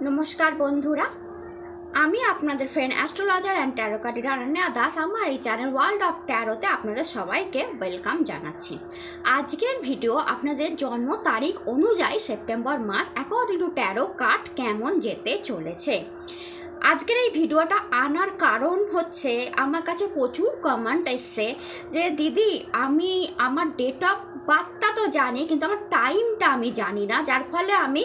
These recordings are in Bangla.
নমস্কার বন্ধুরা, আমি আপনাদের friend astrologer and taro card reader Ananya Das. আমার এই চ্যানেল ওয়ার্ল্ড অফ ট্যারোতে আপনাদের সবাইকে ওয়েলকাম জানাচ্ছি। আজকের ভিডিও আপনাদের জন্ম তারিখ অনুযায়ী সেপ্টেম্বর মাস অ্যাকর্ডিং টু ট্যারো কার্ড কেমন যেতে চলেছে। আজকের এই ভিডিওটা আনার কারণ হচ্ছে আমার কাছে প্রচুর কমেন্ট এসছে যে দিদি আমি আমার ডেট অফ বার্থটা তো জানি কিন্তু আমার টাইমটা আমি জানি না, যার ফলে আমি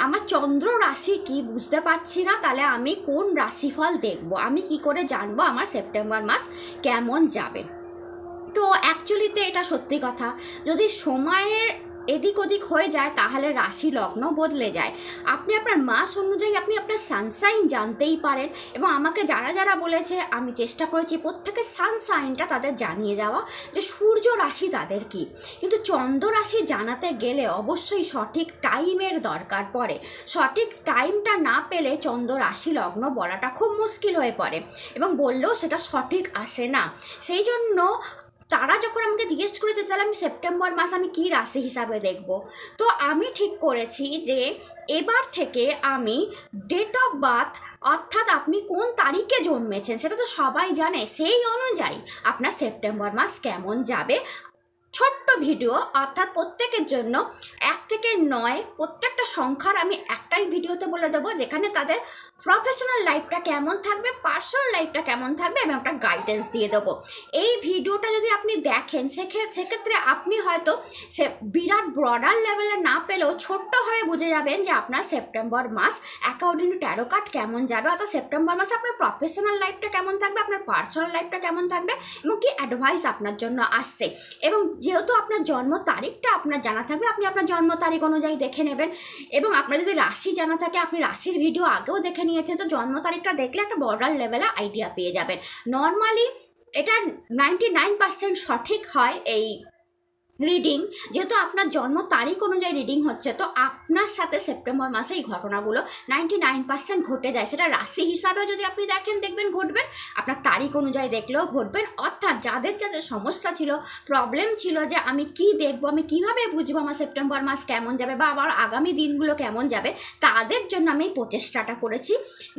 আমার চন্দ্র রাশি কি বুঝতে পারছি না। তাহলে আমি কোন রাশিফল দেখব, আমি কি করে জানবো আমার সেপ্টেম্বর মাস কেমন যাবে। তো অ্যাকচুয়ালিতে এটা সত্যি কথা, যদি সময়ের এদিক ওদিক হয়ে যায় তাহলে রাশি লগ্ন বদলে যায়। আপনি আপনার মাস অনুযায়ী আপনি আপনার সানসাইন জানতেই পারেন, এবং আমাকে যারা যারা বলেছে আমি চেষ্টা করেছি প্রত্যেকের সানসাইনটা তাদের জানিয়ে যাওয়া যে সূর্য রাশি তাদের কি। কিন্তু চন্দ্র রাশি জানাতে গেলে অবশ্যই সঠিক টাইমের দরকার পড়ে। সঠিক টাইমটা না পেলে চন্দ্র রাশি লগ্ন বলাটা খুব মুশকিল হয়ে পড়ে, এবং বললেও সেটা সঠিক আসে না। সেই জন্য তারা যখন আমাকে জিজ্ঞেস করেছে তাহলে আমি সেপ্টেম্বর মাস আমি কী রাশি হিসাবে দেখব, তো আমি ঠিক করেছি যে এবার থেকে আমি ডেট অফ বার্থ অর্থাৎ আপনি কোন তারিখে জন্মেছেন সেটা তো সবাই জানে, সেই অনুযায়ী আপনার সেপ্টেম্বর মাস কেমন যাবে ছোট্ট ভিডিও, অর্থাৎ প্রত্যেকের জন্য 1 থেকে 9 প্রত্যেকটা সংখ্যার আমি একটাই ভিডিওতে বলে দেবো, যেখানে তাদের প্রফেশনাল লাইফটা কেমন থাকবে, পার্সোনাল লাইফটা কেমন থাকবে এবং একটা গাইডেন্স দিয়ে দেবো। এই ভিডিওটা যদি আপনি দেখেন সেক্ষেত্রে আপনি হয়তো সে বিরাট ব্রডার লেভেলে না পেলেও ছোট্টভাবে বুঝে যাবেন যে আপনার সেপ্টেম্বর মাস অ্যাকর্ডিং টু ট্যারো কার্ড কেমন যাবে, অর্থাৎ সেপ্টেম্বর মাসে আপনার প্রফেশনাল লাইফটা কেমন থাকবে, আপনার পার্সোনাল লাইফটা কেমন থাকবে এবং কি অ্যাডভাইস আপনার জন্য আসছে। এবং যেহেতু আপনার জন্ম তারিখটা আপনার জানা থাকবে, আপনি আপনার জন্ম তারিখ অনুযায়ী দেখে নেবেন। এবং আপনার যদি রাশি জানা থাকে, আপনি রাশির ভিডিও আগেও দেখে নিয়েছেন, তো জন্ম তারিখটা দেখলে একটা বর্ডার লেভেলে আইডিয়া পেয়ে যাবেন। নর্মালি এটা 99% সঠিক হয় এই রিডিং, যেহেতু আপনার জন্ম তারিখ অনুযায়ী রিডিং হচ্ছে, তো আপনার সাথে সেপ্টেম্বর মাসে এই ঘটনাগুলো 99% ঘটে যায়। সেটা রাশি হিসাবেও যদি আপনি দেখবেন ঘটবেন, আপনার তারিখ অনুযায়ী দেখলেও ঘটবেন। অর্থাৎ যাদের যাদের সমস্যা ছিল, প্রবলেম ছিল যে আমি কি দেখবো, আমি কিভাবে বুঝবো আমার সেপ্টেম্বর মাস কেমন যাবে বা আবার আগামী দিনগুলো কেমন যাবে, তাদের জন্য আমি প্রচেষ্টাটা করেছি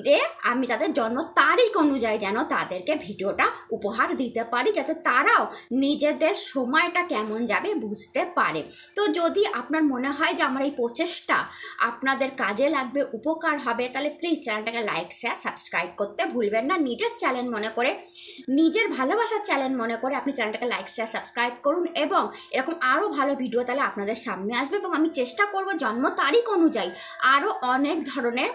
যে আমি তাদের জন্ম তারিখ অনুযায়ী যেন তাদেরকে ভিডিওটা উপহার দিতে পারি, যাতে তারাও নিজেদের সময়টা কেমন যাবে বুঝতে পারে। তো যদি আপনার মনে হয় যে আমার এই প্রচেষ্টা আপনাদের কাজে লাগবে, উপকার হবে, তাহলে প্লিজ চ্যানেলটাকে লাইক শেয়ার সাবস্ক্রাইব করতে ভুলবেন না। নিজের চ্যানেল মনে করে, নিজের ভালোবাসার চ্যানেল মনে করে আপনি চ্যানেলটাকে লাইক শেয়ার সাবস্ক্রাইব করুন, এবং এরকম আরও ভালো ভিডিও তাহলে আপনাদের সামনে আসবে। এবং আমি চেষ্টা করব জন্ম তারিখ অনুযায়ী আরও অনেক ধরনের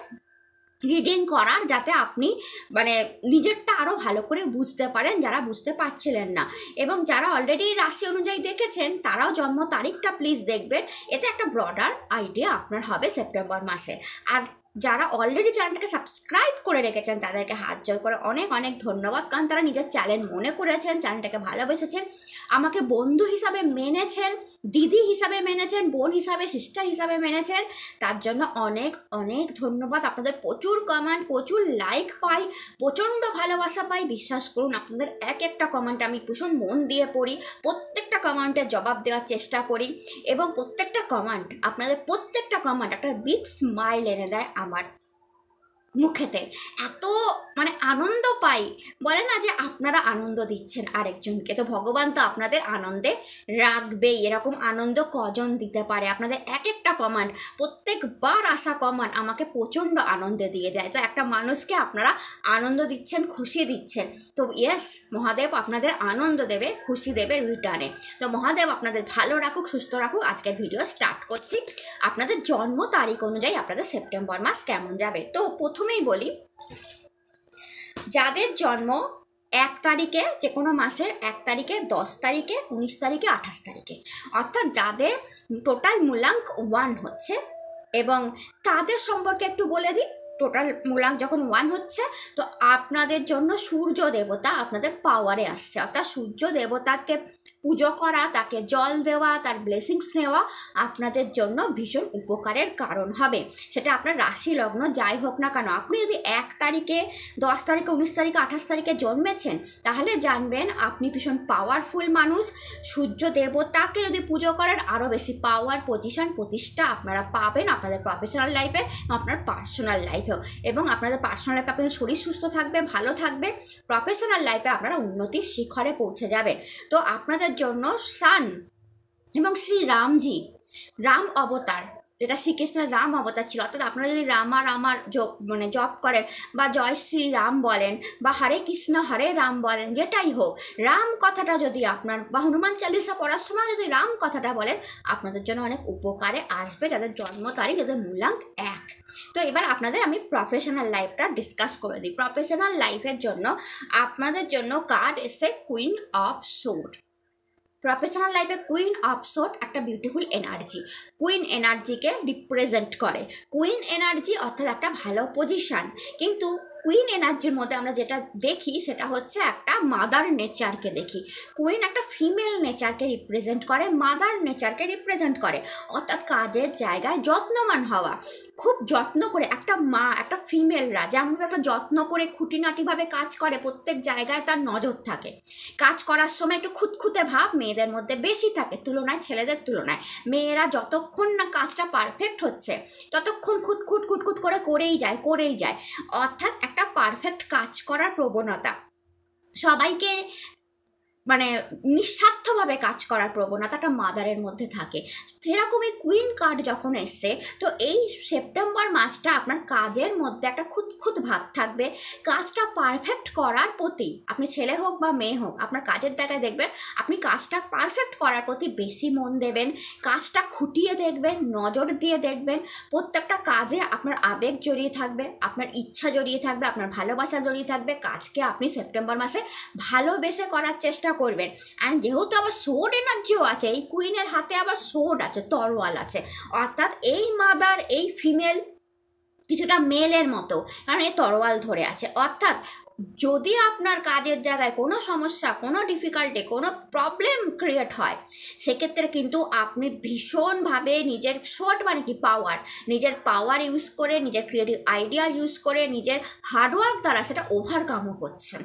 রিডিং করার, যাতে আপনি মানে নিজেরটা আরও ভালো করে বুঝতে পারেন যারা বুঝতে পারছিলেন না। এবং যারা অলরেডি রাশি অনুযায়ী দেখেছেন তারাও জন্ম তারিখটা প্লিজ দেখবেন, এতে একটা ব্রডার আইডিয়া আপনার হবে সেপ্টেম্বর মাসে। আর যারা অলরেডি চ্যানেলটাকে সাবস্ক্রাইব করে রেখেছেন তাদেরকে হাত জোর করে অনেক অনেক ধন্যবাদ, কারণ তারা নিজের চ্যানেল মনে করেছেন, চ্যানেলটাকে ভালোবেসেছেন, আমাকে বন্ধু হিসাবে মেনেছেন, দিদি হিসাবে মেনেছেন, বোন হিসাবে, সিস্টার হিসাবে মেনেছেন, তার জন্য অনেক অনেক ধন্যবাদ। আপনাদের প্রচুর কমেন্ট, প্রচুর লাইক পাই, প্রচণ্ড ভালোবাসা পাই। বিশ্বাস করুন আপনাদের এক একটা কমেন্ট আমি ভীষণ মন দিয়ে পড়ি, প্রত্যেকটা কমেন্টের জবাব দেওয়ার চেষ্টা করি, এবং প্রত্যেকটা কমেন্ট, আপনাদের প্রত্যেকটা কমেন্ট একটা বিগ স্মাইল এনে দেয় আমার মুখেতে। এত মানে আনন্দ পাই, বলে না যে আপনারা আনন্দ দিচ্ছেন আরেকজনকে, তো ভগবান তো আপনাদের আনন্দে রাখবেই। এরকম আনন্দ কজন দিতে পারে? আপনাদের এক একটা কমেন্ট, প্রত্যেকবার আসা কমেন্ট আমাকে প্রচণ্ড আনন্দে দিয়ে যায়। তো একটা মানুষকে আপনারা আনন্দ দিচ্ছেন, খুশি দিচ্ছেন, তো ইয়েস, মহাদেব আপনাদের আনন্দ দেবে, খুশি দেবে রিটার্নে। তো মহাদেব আপনাদের ভালো রাখুক, সুস্থ রাখুক। আজকের ভিডিও স্টার্ট করছি। আপনাদের জন্ম তারিখ অনুযায়ী আপনাদের সেপ্টেম্বর মাস কেমন যাবে। তো প্রথমেই বলি, যাদের জন্ম 1 তারিখে, যে কোনো মাসের 1 তারিখে, 10 তারিখে, 19 তারিখে, 28 তারিখে, অর্থাৎ যাদের টোটাল মূলাঙ্ক 1 হচ্ছে, এবং তাদের সম্পর্কে একটু বলে দিই। টোটাল মূলাঙ্ক যখন 1 হচ্ছে, তো আপনাদের জন্য সূর্য দেবতা আপনাদের পাওয়ারে আসছে, অর্থাৎ সূর্য দেবতাকে পুজো করা, তাকে জল দেওয়া, তার ব্লেসিংস নেওয়া আপনাদের জন্য ভীষণ উপকারের কারণ হবে। সেটা আপনার রাশি লগ্ন যাই হোক না কেন, আপনি যদি 1 তারিখে, 10 তারিখে, 19 তারিখে, 28 তারিখে জন্মেছেন, তাহলে জানবেন আপনি ভীষণ পাওয়ারফুল মানুষ। সূর্য দেবতাকে যদি পুজো করেন আরও বেশি পাওয়ার, পজিশন, প্রতিষ্ঠা আপনারা পাবেন আপনাদের প্রফেশনাল লাইফে, আপনার পার্সোনাল লাইফে। লাইফেও, এবং আপনাদের পার্সোনাল লাইফে আপনাদের শরীর সুস্থ থাকবে, ভালো থাকবে, প্রফেশনাল লাইফে আপনারা উন্নতির শিখরে পৌঁছে যাবেন। তো আপনাদের জন্য সান এবং শ্রী রামজি, রাম অবতার, যেটা শ্রীকৃষ্ণের রাম অবতার ছিল, অর্থাৎ আপনারা যদি রামা রামার জপ করেন বা জয় শ্রী রাম বলেন বা হরে কৃষ্ণ হরে রাম বলেন, যেটাই হোক, রাম কথাটা যদি আপনার বা হনুমান চালিসা পড়ার সময় যদি রাম কথাটা বলেন, আপনাদের জন্য অনেক উপকারে আসবে, যাদের জন্ম তারিখ, যাদের মূলাঙ্ক 1। তো এবার আপনাদের আমি প্রফেশনাল লাইফটা ডিসকাস করে দিই। প্রফেশনাল লাইফের জন্য আপনাদের জন্য কার্ড এসে কুইন অফ সোর্ড। প্রফেশনাল লাইফে কুইন অফ সোর্ড একটা বিউটিফুল এনার্জি, কুইন এনার্জিকে রিপ্রেজেন্ট করে। কুইন এনার্জি অর্থাৎ একটা ভালো পজিশান, কিন্তু কুইন এনার্জির মধ্যে আমরা যেটা দেখি সেটা হচ্ছে একটা মাদার নেচারকে দেখি। কুইন একটা ফিমেল নেচারকে রিপ্রেজেন্ট করে, মাদার নেচারকে রিপ্রেজেন্ট করে, অর্থাৎ কাজের জায়গায় যত্নবান হওয়া, খুব যত্ন করে। একটা মা, একটা ফিমেলরা যেমন একটা যত্ন করে খুঁটিনাটিভাবে কাজ করে, প্রত্যেক জায়গায় তার নজর থাকে, কাজ করার সময় একটু খুঁতখুঁতে ভাব মেয়েদের মধ্যে বেশি থাকে তুলনায় ছেলেদের তুলনায়। মেয়েরা যতক্ষণ না কাজটা পারফেক্ট হচ্ছে ততক্ষণ খুঁতখুট করে করেই যায়, অর্থাৎ একটা পারফেক্ট কাজ করার প্রবণতা, সবাইকে নিঃস্বার্থভাবে কাজ করার প্রবণতাটা মাদারের মধ্যে থাকে। সেরকমই কুইন কার্ড যখন এসছে, তো এই সেপ্টেম্বর মাসটা আপনার কাজের মধ্যে একটা খুঁতখুত ভাব থাকবে, কাজটা পারফেক্ট করার প্রতি, আপনি ছেলে হোক বা মেয়ে হোক, আপনার কাজের জায়গায় দেখবেন আপনি কাজটা পারফেক্ট করার প্রতি বেশি মন দেবেন, কাজটা খুঁটিয়ে দেখবেন, নজর দিয়ে দেখবেন, প্রত্যেকটা কাজে আপনার আবেগ জড়িয়ে থাকবে, আপনার ইচ্ছা জড়িয়ে থাকবে, আপনার ভালোবাসা জড়িয়ে থাকবে। কাজকে আপনি সেপ্টেম্বর মাসে ভালোবেসে করার চেষ্টা করবেন। অ্যান্ড যেহেতু আবার সোর্ড এনার্জিও আছে, এই কুইনের হাতে আবার সোর্ড আছে, তরোয়াল আছে, অর্থাৎ এই মাদার, এই ফিমেল কিছুটা মেলের মতো, কারণ এই তরোয়াল ধরে আছে। অর্থাৎ যদি আপনার কাজের জায়গায় কোনো সমস্যা, কোনো ডিফিকাল্টি, কোনো প্রবলেম ক্রিয়েট হয়, সেক্ষেত্রে কিন্তু আপনি ভীষণভাবে নিজের সোর্ড কি পাওয়ার, নিজের পাওয়ার ইউজ করে, নিজের ক্রিয়েটিভ আইডিয়া ইউজ করে, নিজের হার্ডওয়ার্ক দ্বারা সেটা ওভারকামও করছেন।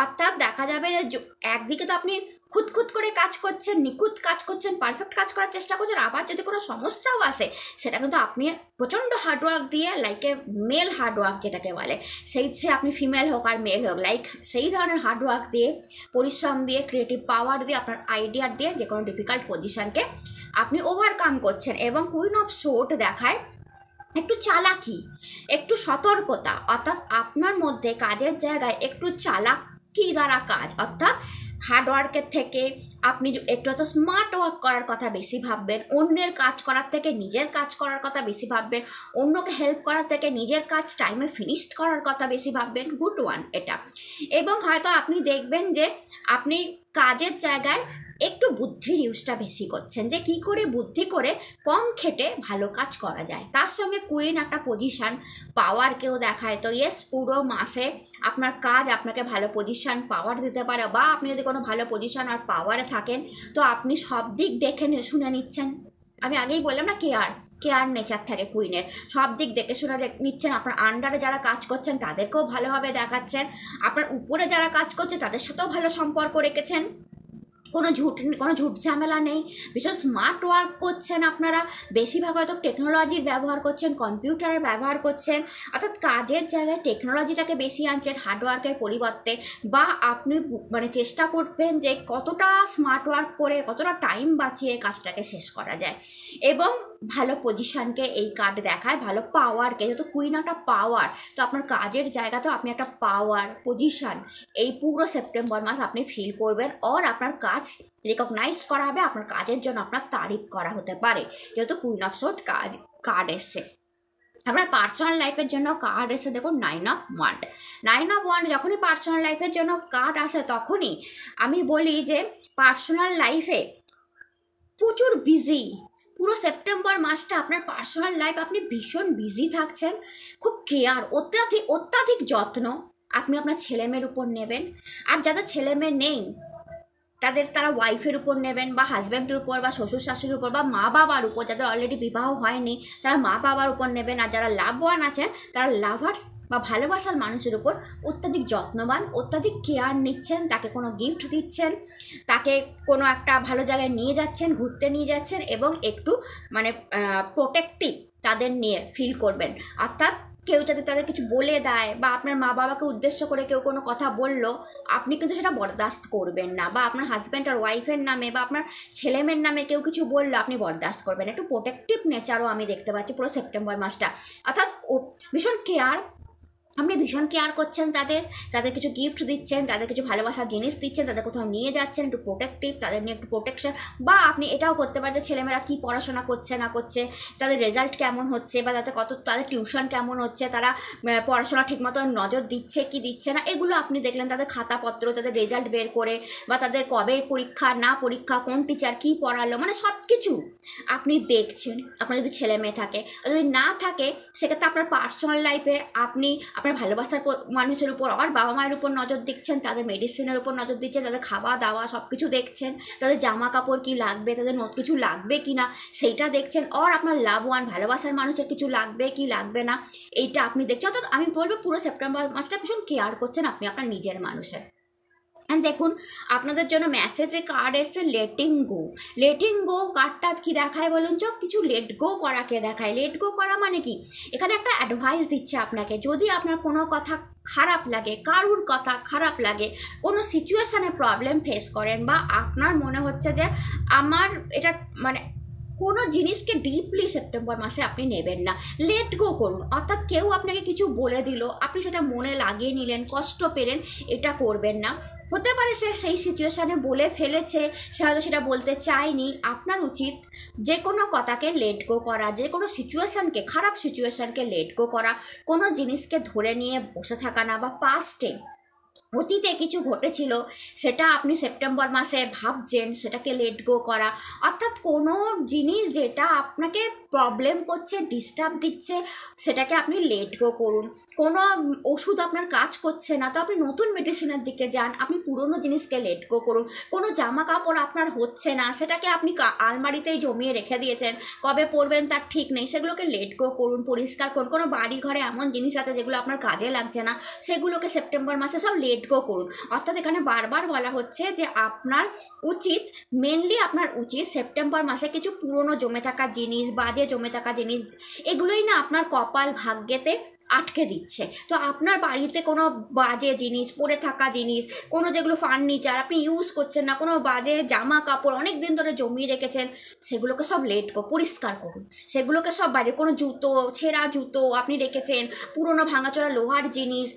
অর্থাৎ দেখা যাবে যে একদিকে তো আপনি খুঁতখুত করে কাজ করছেন, নিখুঁত কাজ করছেন, পারফেক্ট কাজ করার চেষ্টা করছেন, আবার যদি কোনো সমস্যাও আসে সেটা কিন্তু আপনি প্রচণ্ড হার্ডওয়ার্ক দিয়ে, লাইক এ মেল হার্ডওয়ার্ক যেটাকে বলে, সে আপনি ফিমেল হোক আর মেল হোক, লাইক সেই ধরনের হার্ডওয়ার্ক দিয়ে, পরিশ্রম দিয়ে, ক্রিয়েটিভ পাওয়ার দিয়ে, আপনার আইডিয়া দিয়ে যে কোনো ডিফিকাল্ট পজিশনকে আপনি ওভারকাম করছেন। এবং কুইন অফ সোর্ড দেখায় একটু চালাকি, একটু সতর্কতা, অর্থাৎ আপনার মধ্যে কাজের জায়গায় একটু চালাকি দ্বারা কাজ, অর্থাৎ হার্ডওয়ার্কের থেকে আপনি একটু হয়তো স্মার্ট ওয়ার্ক করার কথা বেশি ভাববেন, অন্যের কাজ করার থেকে নিজের কাজ করার কথা বেশি ভাববেন, অন্যকে হেল্প করার থেকে নিজের কাজ টাইমে ফিনিশড করার কথা বেশি ভাববেন। গুড ওয়ান এটা। এবং হয়তো আপনি দেখবেন যে আপনি কাজের জায়গায় একটু বুদ্ধির ইউজটা বেশি করছেন, যে কি করে বুদ্ধি করে কম খেটে ভালো কাজ করা যায়। তার সঙ্গে কুইন একটা পজিশান পাওয়ারকেও দেখায়। তো ইয়েস, পুরো মাসে আপনার কাজ আপনাকে ভালো পজিশান পাওয়ার দিতে পারে, বা আপনি যদি কোনো ভালো পজিশান আর পাওয়ারে থাকেন তো আপনি সব দিক দেখে শুনে নিচ্ছেন। আমি আগেই বললাম না, কেয়ার নেচার থাকে কুইনের, সব দিক দেখে শুনে নিচ্ছেন। আপনার আন্ডারে যারা কাজ করছেন তাদেরকেও ভালোভাবে দেখাচ্ছেন, আপনার উপরে যারা কাজ করছে তাদের সাথেও ভালো সম্পর্ক রেখেছেন, কোনো ঝুট ঝামেলা নেই, ভীষণ স্মার্ট ওয়ার্ক করছেন আপনারা, বেশিরভাগ হয়তো টেকনোলজির ব্যবহার করছেন, কম্পিউটারের ব্যবহার করছেন, অর্থাৎ কাজের জায়গায় টেকনোলজিটাকে বেশি আনছেন হার্ডওয়ার্কের পরিবর্তে। বা আপনি চেষ্টা করবেন যে কতটা স্মার্ট ওয়ার্ক করে, কতটা টাইম বাঁচিয়ে কাজটাকে শেষ করা যায়। এবং ভালো পজিশনকে এই কার্ড দেখায়, ভালো পাওয়ারকে, যেহেতু কুইন একটা পাওয়ার, তো আপনার কাজের জায়গাতেও আপনি একটা পাওয়ার পজিশন এই পুরো সেপ্টেম্বর মাস আপনি ফিল করবেন। আর আপনার কাজ রেকগনাইজ করা হবে, আপনার কাজের জন্য আপনার তারিফ করা হতে পারে, যেহেতু কুইন অফ সোর্ড কার্ড এসছে। আপনার পার্সোনাল লাইফের জন্য কার্ড এসে দেখুন 9 অফ ওয়ান্ড। 9 অফ ওয়ান্ড যখনই পার্সোনাল লাইফের জন্য কার্ড আসে, তখনই আমি বলি যে পার্সোনাল লাইফে প্রচুর বিজি, পুরো সেপ্টেম্বর মাসটা আপনার পার্সোনাল লাইফ আপনি ভীষণ বিজি থাকছেন, খুব কেয়ার, অত্যাধিক যত্ন আপনি আপনার ছেলেমেয়ের উপর নেবেন। আর যাদের ছেলেমেয়ে নেই তারা ওয়াইফের উপর নেবেন, বা হাজব্যান্ডের উপর, বা শ্বশুর শাশুড়ির উপর, বা মা বাবার উপর, যাদের অলরেডি বিবাহ হয়নি তারা মা বাবার উপর নেবেন। আর যারা লাভ ওয়ান আছেন তারা লাভার্স বা ভালোবাসার মানুষের উপর অত্যাধিক যত্নবান, অত্যাধিক কেয়ার নিচ্ছেন, তাকে কোনো গিফট দিচ্ছেন, তাকে কোনো একটা ভালো জায়গায় নিয়ে যাচ্ছেন, ঘুরতে নিয়ে যাচ্ছেন, এবং একটু প্রোটেক্টিভ তাদের নিয়ে ফিল করবেন। অর্থাৎ কেউ যাতে তাদের কিছু বলে দেয় বা আপনার মা বাবাকে উদ্দেশ্য করে কেউ কোনো কথা বললো, আপনি কিন্তু সেটা বরদাস্ত করবেন না। বা আপনার হাজব্যান্ড আর ওয়াইফের নামে বা আপনার ছেলেমেয়ের নামে কেউ কিছু বললো, আপনি বরদাস্ত করবেন। একটু প্রোটেক্টিভ নেচারও আমি দেখতে পাচ্ছি পুরো সেপ্টেম্বর মাসটা, অর্থাৎ ভীষণ কেয়ার, আপনি ভীষণ কেয়ার করছেন তাদের কিছু গিফট দিচ্ছেন, তাদের কিছু ভালোবাসার জিনিস দিচ্ছেন, তাদের কোথাও নিয়ে যাচ্ছেন, একটু প্রোটেক্টিভ, তাদের নিয়ে একটু প্রোটেকশন। বা আপনি এটাও করতে পারেন যে ছেলেমেয়েরা কী পড়াশোনা করছে না করছে, তাদের রেজাল্ট কেমন হচ্ছে, বা তাদের টিউশন কেমন হচ্ছে, তারা পড়াশোনা ঠিকমতো নজর দিচ্ছে কি দিচ্ছে না, এগুলো আপনি দেখলেন। তাদের খাতাপত্র, তাদের রেজাল্ট বের করে, বা তাদের কবে পরীক্ষা না পরীক্ষা, কোন টিচার কী পড়ালো, মানে সব কিছু আপনি দেখছেন। আপনার যদি ছেলে মেয়ে থাকে, যদি না থাকে সেক্ষেত্রে আপনার পার্সোনাল লাইফে আপনি আপনার ভালোবাসার মানুষের উপর আর বাবা মায়ের উপর নজর দিচ্ছেন, তাদের মেডিসিনের উপর নজর দিচ্ছেন, তাদের খাওয়া দাওয়া সব কিছু দেখছেন, তাদের জামা কাপড় কী লাগবে, তাদের কিছু লাগবে কি না সেইটা দেখছেন, আর আপনার লাভ ওয়ান ভালোবাসার মানুষের কিছু লাগবে কি লাগবে না এইটা আপনি দেখছেন। অর্থাৎ আমি বলবো পুরো সেপ্টেম্বর মাসটা ভীষণ কেয়ার করছেন আপনি আপনার নিজের মানুষের। অ্যান্ড দেখুন আপনাদের জন্য মেসেজে কার্ড এসছে লেটিং গো কার্ডটা কি দেখায় বলুন তো? কিছু লেট গো করাকে দেখায়। লেট গো করা মানে কি? এখানে একটা অ্যাডভাইস দিচ্ছে আপনাকে, যদি আপনার কোনো কথা খারাপ লাগে, কারুর কথা খারাপ লাগে, কোনো সিচুয়েশানে প্রবলেম ফেস করেন, বা আপনার মনে হচ্ছে যে আমার এটা মানে কোনো জিনিসকে ডিপলি সেপ্টেম্বর মাসে আপনি নেবেন না, লেট গো করুন। অর্থাৎ কেউ আপনাকে কিছু বলে দিল, আপনি সেটা মনে লাগিয়ে নিলেন, কষ্ট পেলেন, এটা করবেন না। হতে পারে সে সেই সিচুয়েশানে বলে ফেলেছে, সে হয়তো সেটা বলতে চায়নি। আপনার উচিত যে কোনো কথাকে লেট গো করা, যে কোনো সিচুয়েশানকে, খারাপ সিচুয়েশানকে লেট গো করা, কোনো জিনিসকে ধরে নিয়ে বসে থাকা না। বা পাস্টে অতীতে কিছু ঘটেছিল সেটা আপনি সেপ্টেম্বর মাসে ভাবছেন, সেটাকে লেট গো করা। অর্থাৎ কোনো জিনিস যেটা আপনাকে প্রবলেম করছে, ডিস্টার্ব দিচ্ছে, সেটাকে আপনি লেট গো করুন। কোনো ওষুধ আপনার কাজ করছে না, তো আপনি নতুন মেডিসিনের দিকে যান, আপনি পুরনো জিনিসকে লেট গো করুন। কোনো জামা কাপড় আপনার হচ্ছে না, সেটাকে আপনি আলমারিতেই জমিয়ে রেখে দিয়েছেন, কবে পরবেন তার ঠিক নেই, সেগুলোকে লেট গো করুন, পরিষ্কার করুন। কোনো বাড়ি ঘরে এমন জিনিস আছে যেগুলো আপনার কাজে লাগছে না, সেগুলোকে সেপ্টেম্বর মাসে সব লেট গো করুন। অর্থাৎ এখানে বারবার বলা হচ্ছে যে আপনার উচিত, মেনলি আপনার উচিত সেপ্টেম্বর মাসে কিছু পুরনো জমে থাকা জিনিস, বাজে জমে থাকা জিনিস, এগুলোই না আপনার কপাল ভাগ্যেতে আটকে দিচ্ছে। তো আপনার বাড়িতে কোনো বাজে জিনিস, পড়ে থাকা জিনিস, কোনো যেগুলো ফার্নিচার আপনি ইউজ করছেন না, কোনো বাজে জামা কাপড় অনেক দিন ধরে জমিয়ে রেখেছেন, সেগুলোকে সব লেট গো, পরিষ্কার করুন। সেগুলোকে সব বাইরে, কোনো জুতো, ছেঁড়া জুতো আপনি রেখেছেন, পুরনো ভাঙাচোরা লোহার জিনিস,